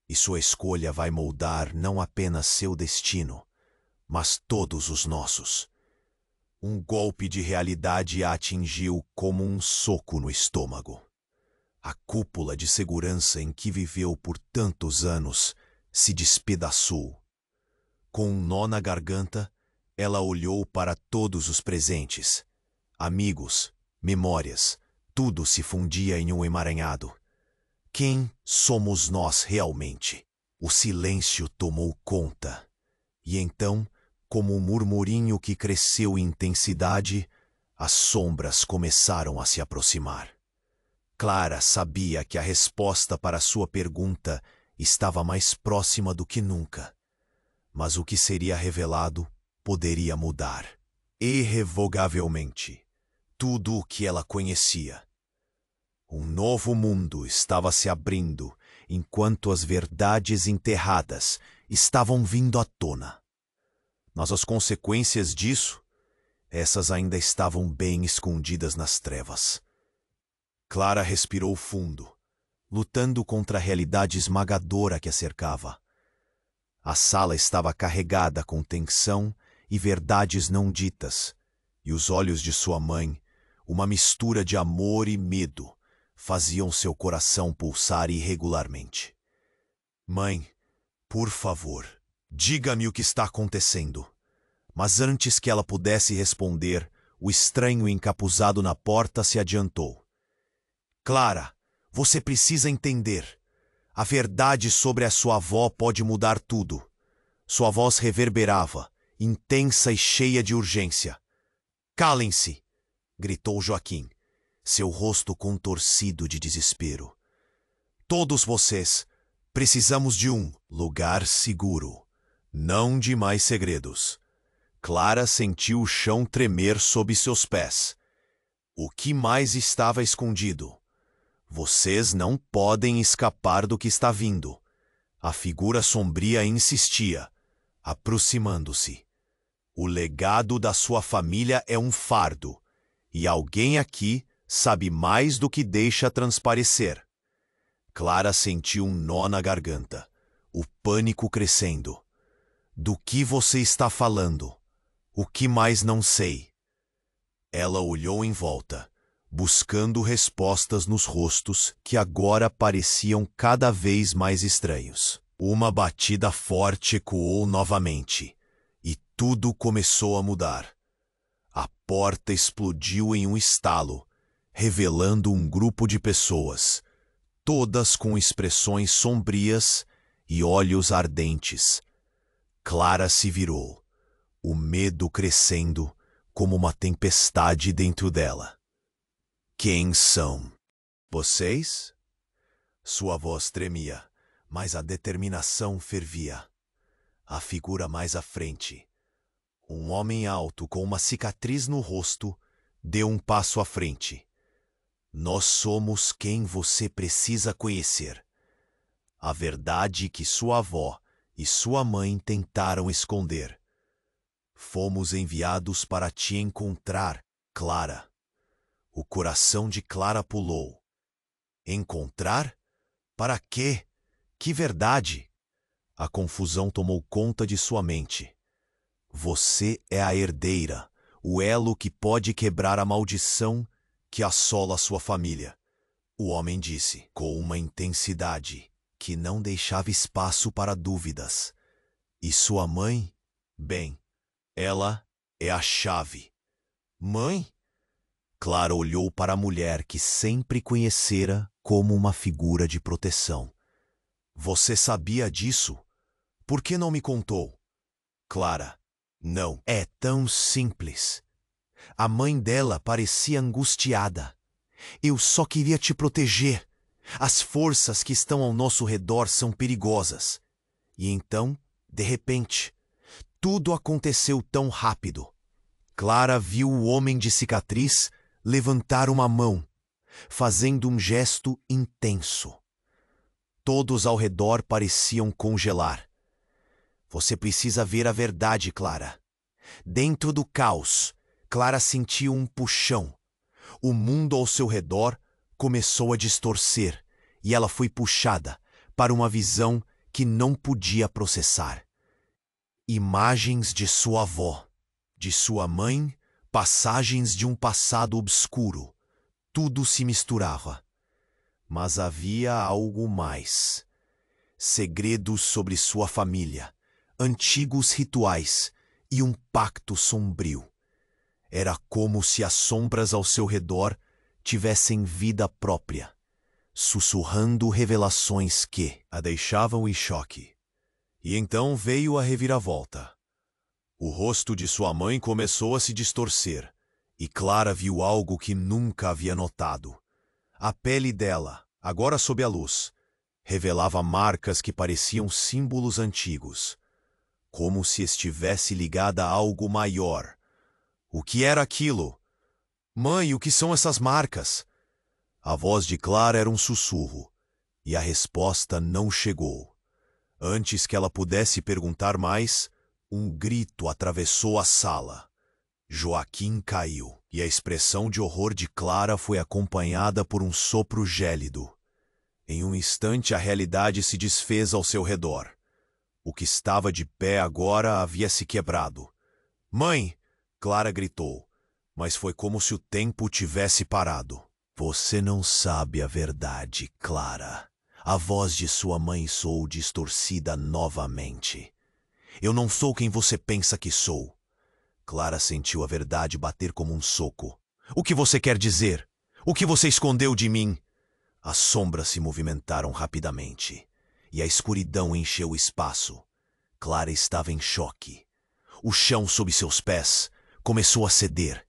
E sua escolha vai moldar não apenas seu destino, mas todos os nossos. Um golpe de realidade a atingiu como um soco no estômago. A cúpula de segurança em que viveu por tantos anos se despedaçou. Com um nó na garganta, ela olhou para todos os presentes. Amigos, memórias, tudo se fundia em um emaranhado. Quem somos nós realmente? O silêncio tomou conta. E então, como um murmurinho que cresceu em intensidade, as sombras começaram a se aproximar. Clara sabia que a resposta para sua pergunta estava mais próxima do que nunca. Mas o que seria revelado poderia mudar, irrevogavelmente, tudo o que ela conhecia. Um novo mundo estava se abrindo enquanto as verdades enterradas estavam vindo à tona. Mas as consequências disso, essas ainda estavam bem escondidas nas trevas. Clara respirou fundo, lutando contra a realidade esmagadora que a cercava. A sala estava carregada com tensão e verdades não ditas, e os olhos de sua mãe, uma mistura de amor e medo, faziam seu coração pulsar irregularmente. Mãe, por favor, diga-me o que está acontecendo. Mas antes que ela pudesse responder, o estranho encapuzado na porta se adiantou. Clara, você precisa entender. A verdade sobre a sua avó pode mudar tudo. Sua voz reverberava, intensa e cheia de urgência. Calem-se! Gritou Joaquim, seu rosto contorcido de desespero. Todos vocês, precisamos de um lugar seguro, não de mais segredos. Clara sentiu o chão tremer sob seus pés. O que mais estava escondido? Vocês não podem escapar do que está vindo. A figura sombria insistia, aproximando-se. O legado da sua família é um fardo, e alguém aqui sabe mais do que deixa transparecer. Clara sentiu um nó na garganta, o pânico crescendo. Do que você está falando? O que mais não sei? Ela olhou em volta, buscando respostas nos rostos que agora pareciam cada vez mais estranhos. Uma batida forte ecoou novamente, e tudo começou a mudar. A porta explodiu em um estalo, revelando um grupo de pessoas, todas com expressões sombrias e olhos ardentes. Clara se virou, o medo crescendo como uma tempestade dentro dela. Quem são? Vocês? Sua voz tremia, Mas a determinação fervia. A figura mais à frente, um homem alto com uma cicatriz no rosto, deu um passo à frente. Nós somos quem você precisa conhecer. A verdade que sua avó e sua mãe tentaram esconder. Fomos enviados para te encontrar, Clara. O coração de Clara pulou. Encontrar? Para quê? Que verdade? A confusão tomou conta de sua mente. Você é a herdeira, o elo que pode quebrar a maldição que assola sua família. O homem disse, com uma intensidade que não deixava espaço para dúvidas. E sua mãe? Bem, ela é a chave. Mãe? Clara olhou para a mulher que sempre conhecera como uma figura de proteção. Você sabia disso? Por que não me contou? Clara, não é tão simples. A mãe dela parecia angustiada. Eu só queria te proteger. As forças que estão ao nosso redor são perigosas. E então, de repente, tudo aconteceu tão rápido. Clara viu o homem de cicatriz levantar uma mão, fazendo um gesto intenso. Todos ao redor pareciam congelar. Você precisa ver a verdade, Clara. Dentro do caos, Clara sentiu um puxão. O mundo ao seu redor começou a distorcer e ela foi puxada para uma visão que não podia processar. Imagens de sua avó, de sua mãe, passagens de um passado obscuro. Tudo se misturava. Mas havia algo mais. Segredos sobre sua família, antigos rituais e um pacto sombrio. Era como se as sombras ao seu redor tivessem vida própria, sussurrando revelações que a deixavam em choque. E então veio a reviravolta. O rosto de sua mãe começou a se distorcer, e Clara viu algo que nunca havia notado. A pele dela, agora sob a luz, revelava marcas que pareciam símbolos antigos, como se estivesse ligada a algo maior. O que era aquilo? Mãe, o que são essas marcas? A voz de Clara era um sussurro, e a resposta não chegou. Antes que ela pudesse perguntar mais, um grito atravessou a sala. Joaquim caiu, e a expressão de horror de Clara foi acompanhada por um sopro gélido. Em um instante a realidade se desfez ao seu redor. O que estava de pé agora havia se quebrado. Mãe! Clara gritou, mas foi como se o tempo tivesse parado. Você não sabe a verdade, Clara. A voz de sua mãe soou distorcida novamente. Eu não sou quem você pensa que sou. Clara sentiu a verdade bater como um soco. O que você quer dizer? O que você escondeu de mim? As sombras se movimentaram rapidamente, e a escuridão encheu o espaço. Clara estava em choque. O chão sob seus pés começou a ceder,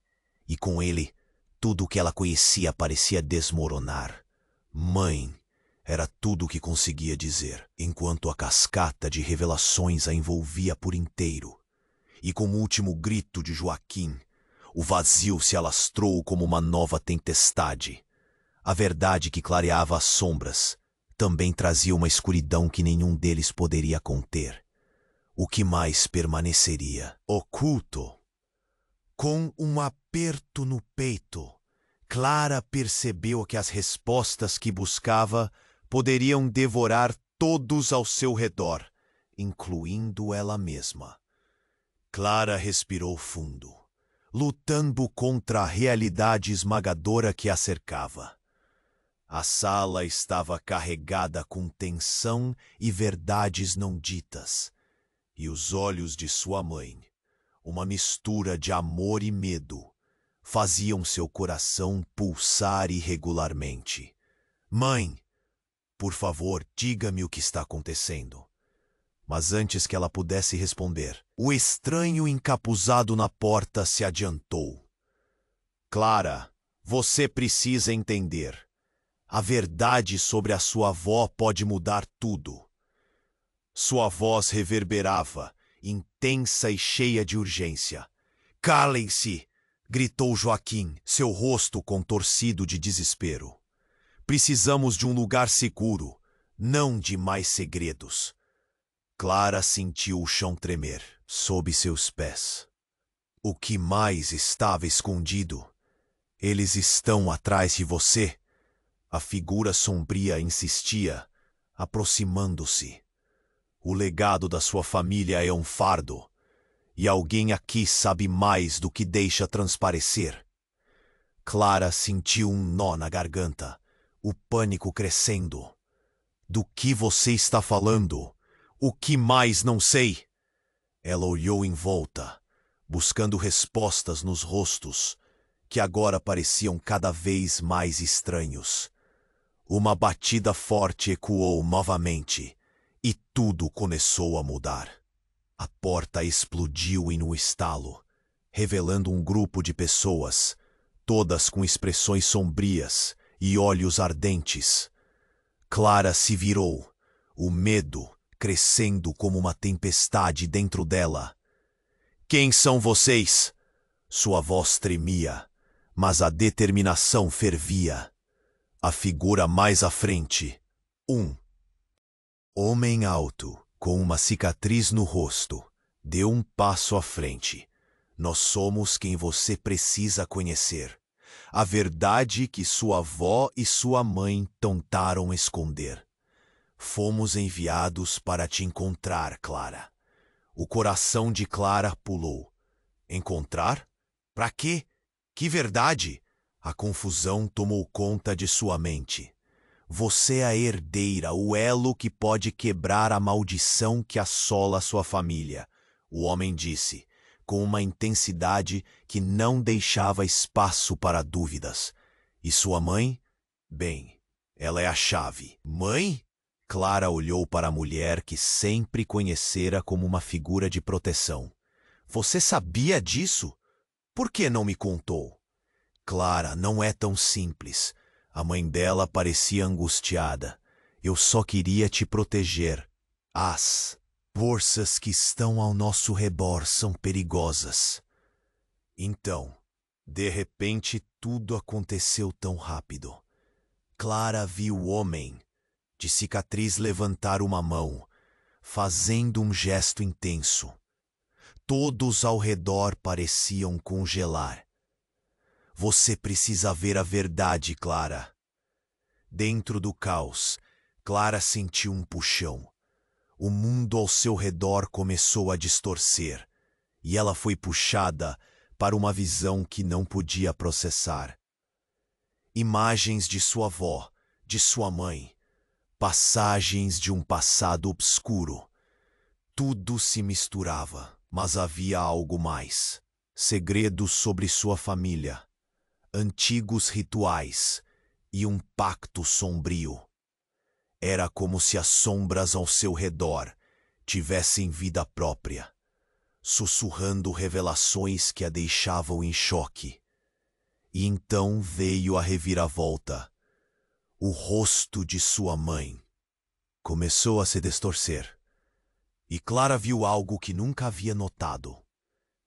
e com ele, tudo o que ela conhecia parecia desmoronar. Mãe, era tudo o que conseguia dizer, enquanto a cascata de revelações a envolvia por inteiro. E com o último grito de Joaquim, o vazio se alastrou como uma nova tempestade. A verdade que clareava as sombras também trazia uma escuridão que nenhum deles poderia conter. O que mais permaneceria oculto? Com um aperto no peito, Clara percebeu que as respostas que buscava poderiam devorar todos ao seu redor, incluindo ela mesma. Clara respirou fundo, lutando contra a realidade esmagadora que a cercava. A sala estava carregada com tensão e verdades não ditas, e os olhos de sua mãe, uma mistura de amor e medo, faziam seu coração pulsar irregularmente. Mãe, por favor, diga-me o que está acontecendo. Mas antes que ela pudesse responder, o estranho encapuzado na porta se adiantou. Clara, você precisa entender. A verdade sobre a sua avó pode mudar tudo. Sua voz reverberava, intensa e cheia de urgência. Calem-se! Gritou Joaquim, seu rosto contorcido de desespero. Precisamos de um lugar seguro, não de mais segredos. Clara sentiu o chão tremer sob seus pés. O que mais estava escondido? Eles estão atrás de você. A figura sombria insistia, aproximando-se. O legado da sua família é um fardo, e alguém aqui sabe mais do que deixa transparecer. Clara sentiu um nó na garganta, o pânico crescendo. Do que você está falando? O que mais não sei? Ela olhou em volta, buscando respostas nos rostos, que agora pareciam cada vez mais estranhos. Uma batida forte ecoou novamente, e tudo começou a mudar. A porta explodiu em um estalo, revelando um grupo de pessoas, todas com expressões sombrias e olhos ardentes. Clara se virou, o medo crescendo como uma tempestade dentro dela. Quem são vocês? Sua voz tremia, mas a determinação fervia. A figura mais à frente. Homem alto, com uma cicatriz no rosto, deu um passo à frente. Nós somos quem você precisa conhecer. A verdade que sua avó e sua mãe tentaram esconder. Fomos enviados para te encontrar, Clara. O coração de Clara pulou. Encontrar? Pra quê? Que verdade? A confusão tomou conta de sua mente. Você é a herdeira, o elo que pode quebrar a maldição que assola sua família, o homem disse, com uma intensidade que não deixava espaço para dúvidas. E sua mãe? Bem, ela é a chave. Mãe? Clara olhou para a mulher que sempre conhecera como uma figura de proteção. Você sabia disso? Por que não me contou? Clara, não é tão simples. A mãe dela parecia angustiada. Eu só queria te proteger. As forças que estão ao nosso redor são perigosas. Então, de repente, tudo aconteceu tão rápido. Clara viu o homem de cicatriz levantar uma mão, fazendo um gesto intenso. Todos ao redor pareciam congelar. Você precisa ver a verdade, Clara. Dentro do caos, Clara sentiu um puxão. O mundo ao seu redor começou a distorcer, e ela foi puxada para uma visão que não podia processar. Imagens de sua avó, de sua mãe, passagens de um passado obscuro. Tudo se misturava, mas havia algo mais. Segredos sobre sua família, antigos rituais e um pacto sombrio. Era como se as sombras ao seu redor tivessem vida própria, sussurrando revelações que a deixavam em choque. E então veio a reviravolta. O rosto de sua mãe começou a se distorcer, e Clara viu algo que nunca havia notado.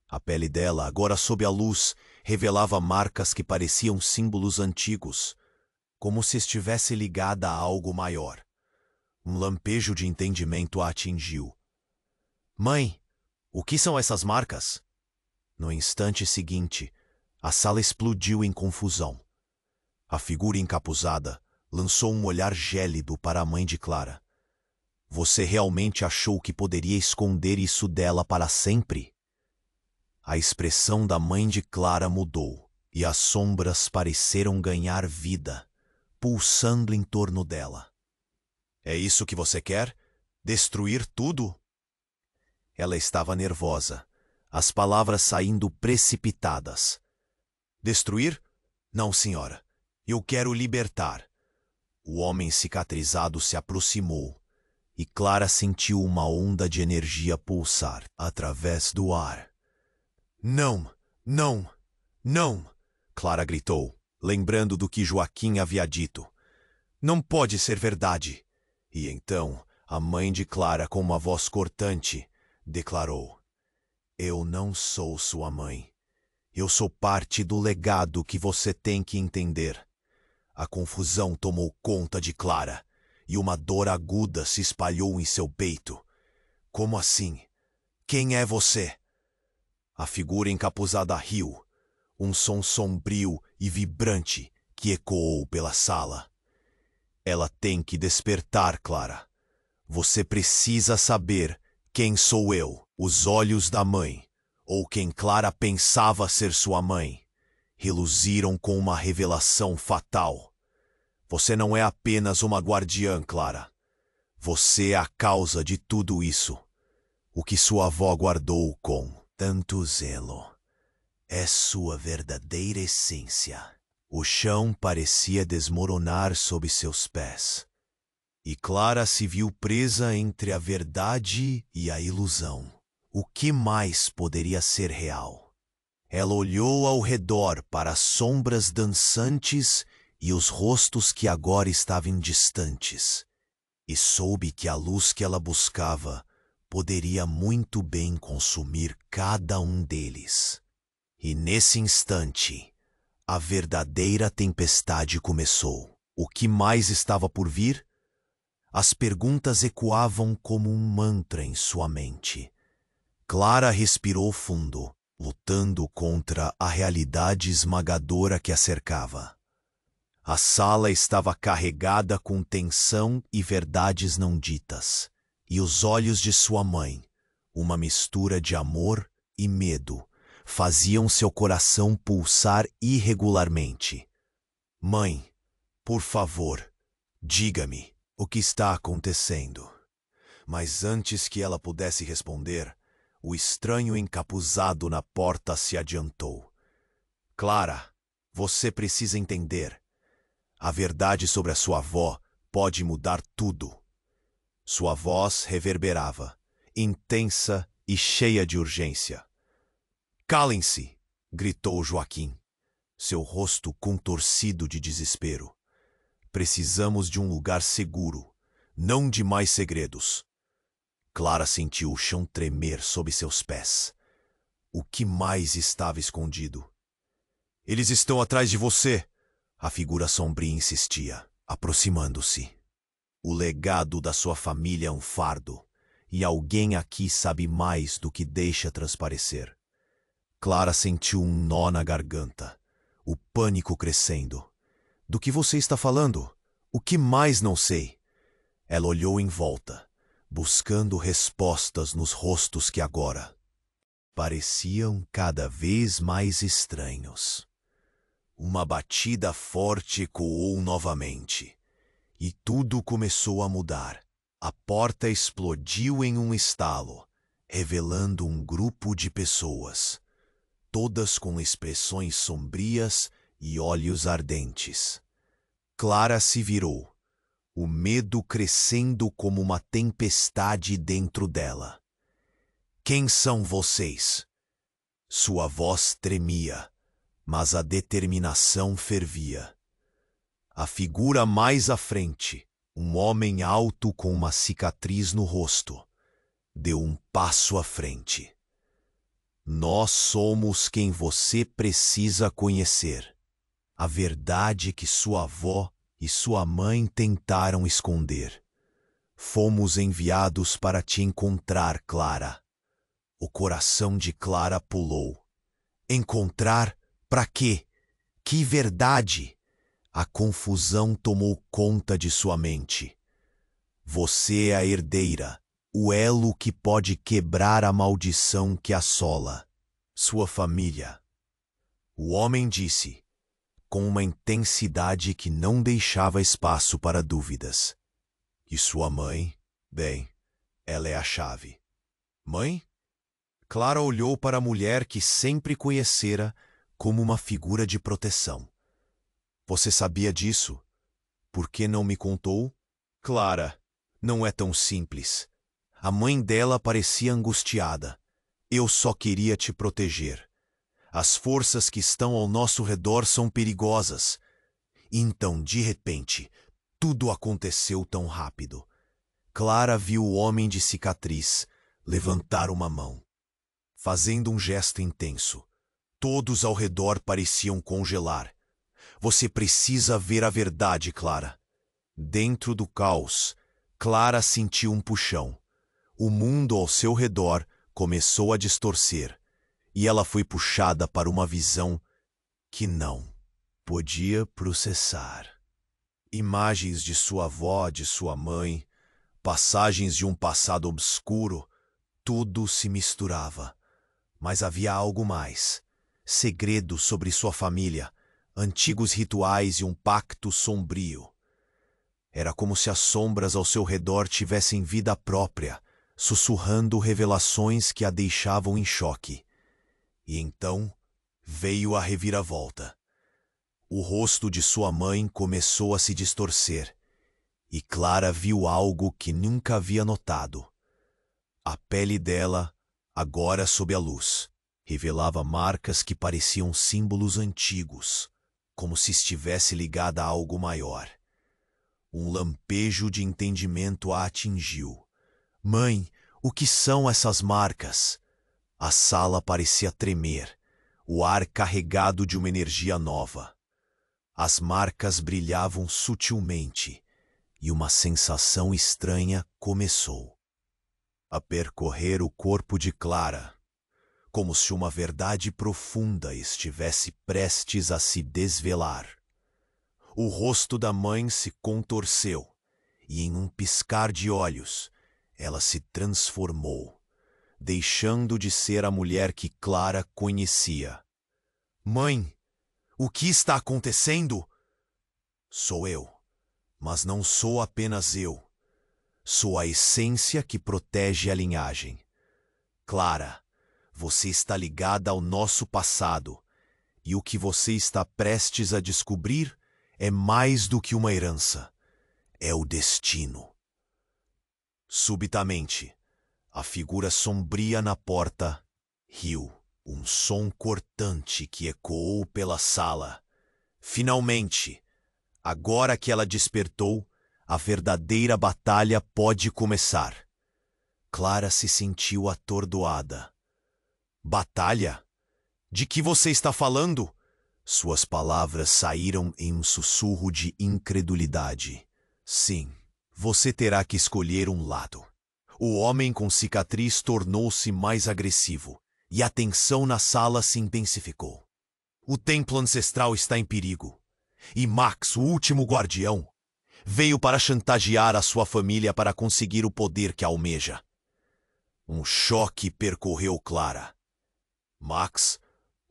A pele dela, agora sob a luz, revelava marcas que pareciam símbolos antigos, como se estivesse ligada a algo maior. Um lampejo de entendimento a atingiu. Mãe, o que são essas marcas? No instante seguinte, a sala explodiu em confusão. A figura encapuzada lançou um olhar gélido para a mãe de Clara. Você realmente achou que poderia esconder isso dela para sempre? A expressão da mãe de Clara mudou, e as sombras pareceram ganhar vida, pulsando em torno dela. É isso que você quer? Destruir tudo? Ela estava nervosa, as palavras saindo precipitadas. Destruir? Não, senhora. Eu quero libertar. O homem cicatrizado se aproximou, e Clara sentiu uma onda de energia pulsar através do ar. Não, não, não! Clara gritou, lembrando do que Joaquim havia dito. Não pode ser verdade. E então, A mãe de Clara, com uma voz cortante, declarou: Eu não sou sua mãe. Eu sou parte do legado que você tem que entender. A confusão tomou conta de Clara, e uma dor aguda se espalhou em seu peito. Como assim? Quem é você? A figura encapuzada riu, um som sombrio e vibrante que ecoou pela sala. Ela tem que despertar, Clara. Você precisa saber quem sou eu. Os olhos da mãe, ou quem Clara pensava ser sua mãe, reluziram com uma revelação fatal. Você não é apenas uma guardiã, Clara. Você é a causa de tudo isso. O que sua avó guardou com tanto zelo é sua verdadeira essência. O chão parecia desmoronar sob seus pés, e Clara se viu presa entre a verdade e a ilusão. O que mais poderia ser real? Ela olhou ao redor para as sombras dançantes e os rostos que agora estavam distantes, e soube que a luz que ela buscava poderia muito bem consumir cada um deles. E nesse instante, a verdadeira tempestade começou. O que mais estava por vir? As perguntas ecoavam como um mantra em sua mente. Clara respirou fundo, lutando contra a realidade esmagadora que a cercava. A sala estava carregada com tensão e verdades não ditas, e os olhos de sua mãe, uma mistura de amor e medo, faziam seu coração pulsar irregularmente. Mãe, por favor, diga-me o que está acontecendo. Mas antes que ela pudesse responder, o estranho encapuzado na porta se adiantou. Clara, você precisa entender. A verdade sobre a sua avó pode mudar tudo. Sua voz reverberava, intensa e cheia de urgência. Calem-se! Gritou Joaquim, seu rosto contorcido de desespero. Precisamos de um lugar seguro, não de mais segredos. Clara sentiu o chão tremer sob seus pés. O que mais estava escondido? Eles estão atrás de você, a figura sombria insistia, aproximando-se. O legado da sua família é um fardo, e alguém aqui sabe mais do que deixa transparecer. Clara sentiu um nó na garganta, o pânico crescendo. Do que você está falando? O que mais não sei? Ela olhou em volta, buscando respostas nos rostos que agora pareciam cada vez mais estranhos. Uma batida forte ecoou novamente, e tudo começou a mudar. A porta explodiu em um estalo, revelando um grupo de pessoas, todas com expressões sombrias e olhos ardentes. Clara se virou, o medo crescendo como uma tempestade dentro dela. Quem são vocês? Sua voz tremia, mas a determinação fervia. A figura mais à frente, um homem alto com uma cicatriz no rosto, deu um passo à frente. Nós somos quem você precisa conhecer. A verdade que sua avó e sua mãe tentaram esconder. Fomos enviados para te encontrar, Clara. O coração de Clara pulou. Encontrar? Para quê? Que verdade? A confusão tomou conta de sua mente. Você é a herdeira, o elo que pode quebrar a maldição que assola sua família. O homem disse, com uma intensidade que não deixava espaço para dúvidas. E sua mãe? Bem, ela é a chave. Mãe? Clara olhou para a mulher que sempre conhecera como uma figura de proteção. Você sabia disso? Por que não me contou? Clara, não é tão simples. A mãe dela parecia angustiada. Eu só queria te proteger. As forças que estão ao nosso redor são perigosas. Então, de repente, tudo aconteceu tão rápido. Clara viu o homem de cicatriz levantar uma mão, fazendo um gesto intenso. Todos ao redor pareciam congelar. Você precisa ver a verdade, Clara. Dentro do caos, Clara sentiu um puxão. O mundo ao seu redor começou a distorcer, e ela foi puxada para uma visão que não podia processar. Imagens de sua avó, de sua mãe, passagens de um passado obscuro, tudo se misturava. Mas havia algo mais. Segredos sobre sua família, antigos rituais e um pacto sombrio. Era como se as sombras ao seu redor tivessem vida própria, sussurrando revelações que a deixavam em choque. E então veio a reviravolta. O rosto de sua mãe começou a se distorcer, e Clara viu algo que nunca havia notado. A pele dela, agora sob a luz, revelava marcas que pareciam símbolos antigos, como se estivesse ligada a algo maior. Um lampejo de entendimento a atingiu. Mãe, o que são essas marcas? A sala parecia tremer, o ar carregado de uma energia nova. As marcas brilhavam sutilmente, e uma sensação estranha começou a percorrer o corpo de Clara, como se uma verdade profunda estivesse prestes a se desvelar. O rosto da mãe se contorceu, e em um piscar de olhos, ela se transformou, deixando de ser a mulher que Clara conhecia. Mãe, o que está acontecendo? Sou eu, mas não sou apenas eu. Sou a essência que protege a linhagem. Clara, você está ligada ao nosso passado, e o que você está prestes a descobrir é mais do que uma herança. É o destino. Subitamente, a figura sombria na porta riu. Um som cortante que ecoou pela sala. Finalmente, agora que ela despertou, a verdadeira batalha pode começar. Clara se sentiu atordoada. Batalha? De que você está falando? Suas palavras saíram em um sussurro de incredulidade. Sim, você terá que escolher um lado. O homem com cicatriz tornou-se mais agressivo, e a tensão na sala se intensificou. O templo ancestral está em perigo, e Max, o último guardião, veio para chantagear a sua família para conseguir o poder que almeja. Um choque percorreu Clara. Max,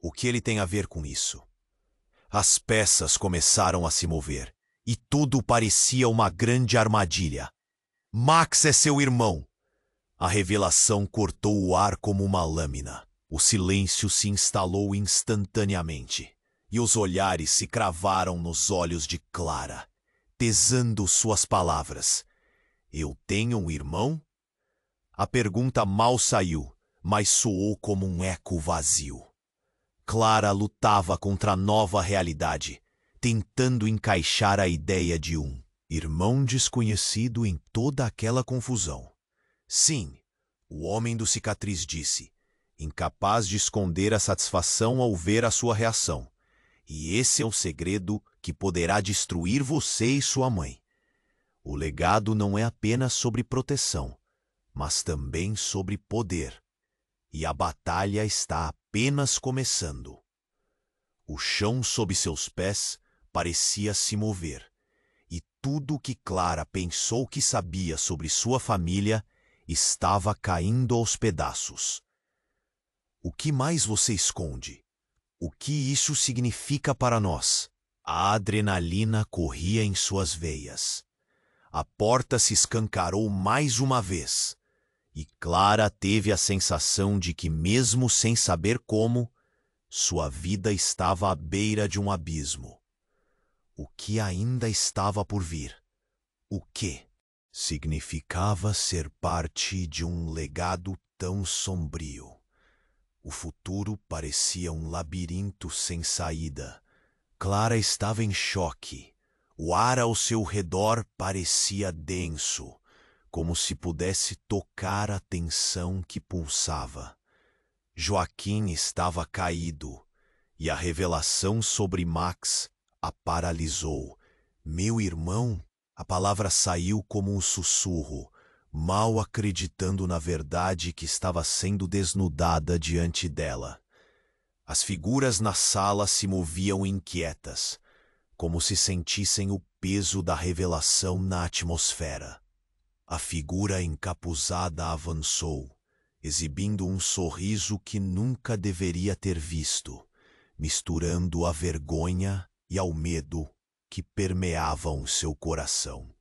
o que ele tem a ver com isso? As peças começaram a se mover, e tudo parecia uma grande armadilha. Max é seu irmão. A revelação cortou o ar como uma lâmina. O silêncio se instalou instantaneamente, e os olhares se cravaram nos olhos de Clara, pesando suas palavras. Eu tenho um irmão? A pergunta mal saiu, mas soou como um eco vazio. Clara lutava contra a nova realidade, tentando encaixar a ideia de um irmão desconhecido em toda aquela confusão. Sim, o homem do cicatriz disse, incapaz de esconder a satisfação ao ver a sua reação. E esse é o segredo que poderá destruir você e sua mãe. O legado não é apenas sobre proteção, mas também sobre poder. E a batalha está apenas começando. O chão sob seus pés parecia se mover, e tudo o que Clara pensou que sabia sobre sua família estava caindo aos pedaços. O que mais você esconde? O que isso significa para nós? A adrenalina corria em suas veias. A porta se escancarou mais uma vez, e Clara teve a sensação de que, mesmo sem saber como, sua vida estava à beira de um abismo. O que ainda estava por vir? O que significava ser parte de um legado tão sombrio? O futuro parecia um labirinto sem saída. Clara estava em choque. O ar ao seu redor parecia denso, como se pudesse tocar a tensão que pulsava. Joaquim estava caído, e a revelação sobre Max a paralisou. Meu irmão? A palavra saiu como um sussurro, mal acreditando na verdade que estava sendo desnudada diante dela. As figuras na sala se moviam inquietas, como se sentissem o peso da revelação na atmosfera. A figura encapuzada avançou, exibindo um sorriso que nunca deveria ter visto, misturando a vergonha e ao medo que permeavam seu coração.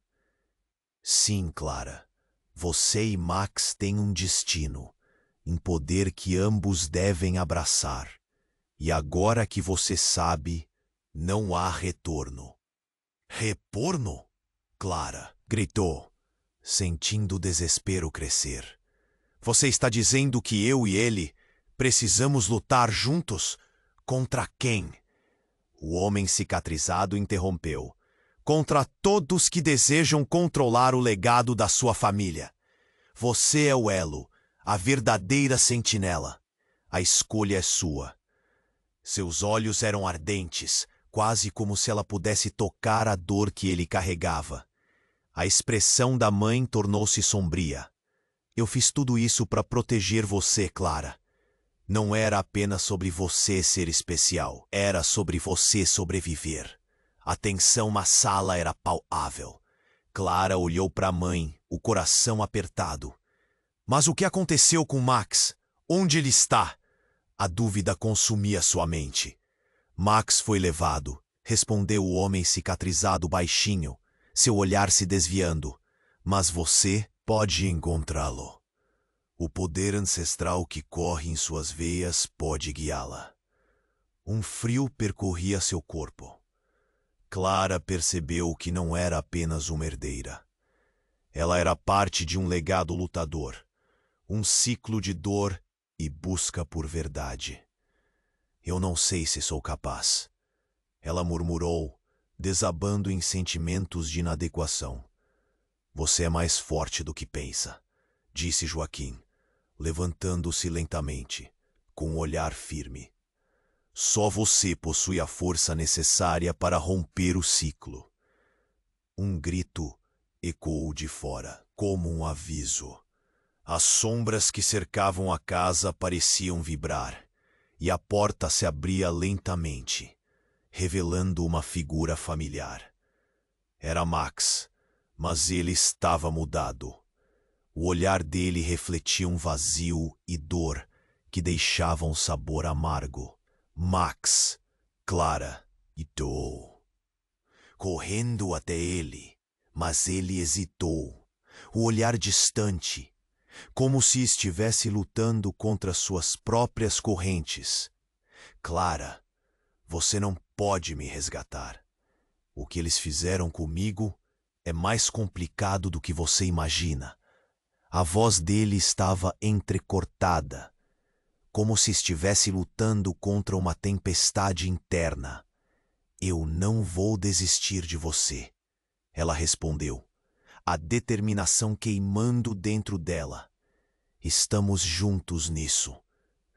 Sim, Clara, você e Max têm um destino, um poder que ambos devem abraçar. E agora que você sabe, não há retorno. Retorno? Clara gritou, sentindo o desespero crescer. Você está dizendo que eu e ele precisamos lutar juntos? Contra quem? O homem cicatrizado interrompeu. Contra todos que desejam controlar o legado da sua família. Você é o elo, a verdadeira sentinela. A escolha é sua. Seus olhos eram ardentes, quase como se ela pudesse tocar a dor que ele carregava. A expressão da mãe tornou-se sombria. Eu fiz tudo isso para proteger você, Clara. Não era apenas sobre você ser especial, era sobre você sobreviver. A tensão na sala era palpável. Clara olhou para a mãe, o coração apertado. Mas o que aconteceu com Max? Onde ele está? A dúvida consumia sua mente. Max foi levado, respondeu o homem cicatrizado baixinho, seu olhar se desviando. Mas você pode encontrá-lo. O poder ancestral que corre em suas veias pode guiá-la. Um frio percorria seu corpo. Clara percebeu que não era apenas uma herdeira. Ela era parte de um legado lutador, um ciclo de dor e busca por verdade. Eu não sei se sou capaz. Ela murmurou, desabando em sentimentos de inadequação. Você é mais forte do que pensa, disse Joaquim, levantando-se lentamente, com um olhar firme. Só você possui a força necessária para romper o ciclo. Um grito ecoou de fora, como um aviso. As sombras que cercavam a casa pareciam vibrar, e a porta se abria lentamente, revelando uma figura familiar. Era Max, mas ele estava mudado. O olhar dele refletia um vazio e dor que deixavam um sabor amargo. Max, Clara, hesitou. Correndo até ele, mas ele hesitou. O olhar distante, como se estivesse lutando contra suas próprias correntes. Clara, você não pode me resgatar. O que eles fizeram comigo é mais complicado do que você imagina. A voz dele estava entrecortada, como se estivesse lutando contra uma tempestade interna. Eu não vou desistir de você, ela respondeu, a determinação queimando dentro dela. Estamos juntos nisso.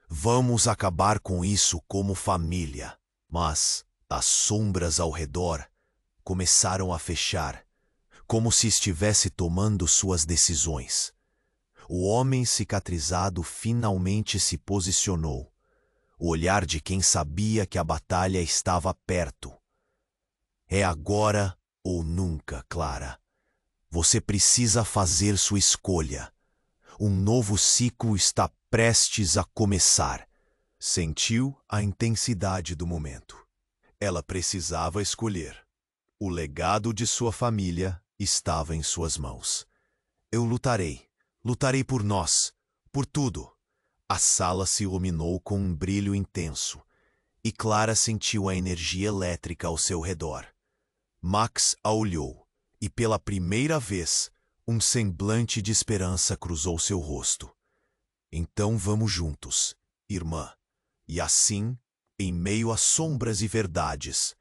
Vamos acabar com isso como família. Mas as sombras ao redor começaram a fechar, como se estivesse tomando suas decisões. O homem cicatrizado finalmente se posicionou, o olhar de quem sabia que a batalha estava perto. É agora ou nunca, Clara. Você precisa fazer sua escolha. Um novo ciclo está prestes a começar. Sentiu a intensidade do momento. Ela precisava escolher. O legado de sua família estava em suas mãos. Eu lutarei. Lutarei por nós, por tudo. A sala se iluminou com um brilho intenso, e Clara sentiu a energia elétrica ao seu redor. Max a olhou, e pela primeira vez, um semblante de esperança cruzou seu rosto. Então vamos juntos, irmã. E assim, em meio a sombras e verdades,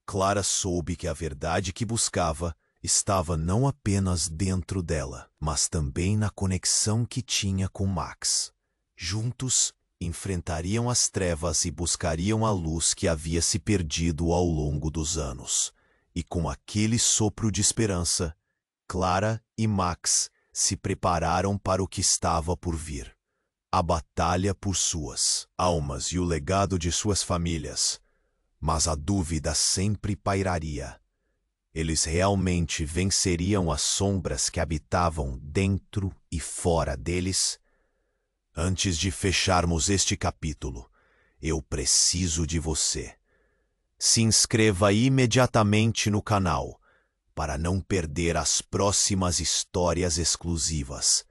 Clara soube que a verdade que buscava estava não apenas dentro dela, mas também na conexão que tinha com Max. Juntos, enfrentariam as trevas e buscariam a luz que havia se perdido ao longo dos anos. E com aquele sopro de esperança, Clara e Max se prepararam para o que estava por vir. A batalha por suas almas e o legado de suas famílias. Mas a dúvida sempre pairaria. Eles realmente venceriam as sombras que habitavam dentro e fora deles? Antes de fecharmos este capítulo, eu preciso de você. Se inscreva imediatamente no canal para não perder as próximas histórias exclusivas.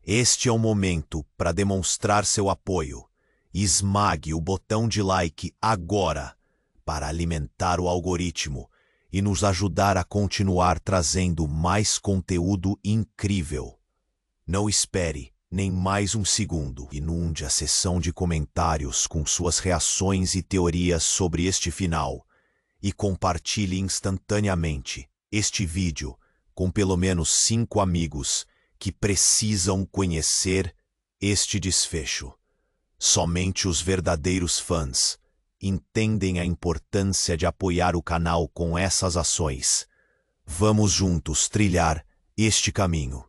Este é o momento para demonstrar seu apoio. Esmague o botão de like agora para alimentar o algoritmo e nos ajudar a continuar trazendo mais conteúdo incrível. Não espere nem mais um segundo. Inunde a seção de comentários com suas reações e teorias sobre este final e compartilhe instantaneamente este vídeo com pelo menos 5 amigos que precisam conhecer este desfecho. Somente os verdadeiros fãs entendem a importância de apoiar o canal com essas ações. Vamos juntos trilhar este caminho.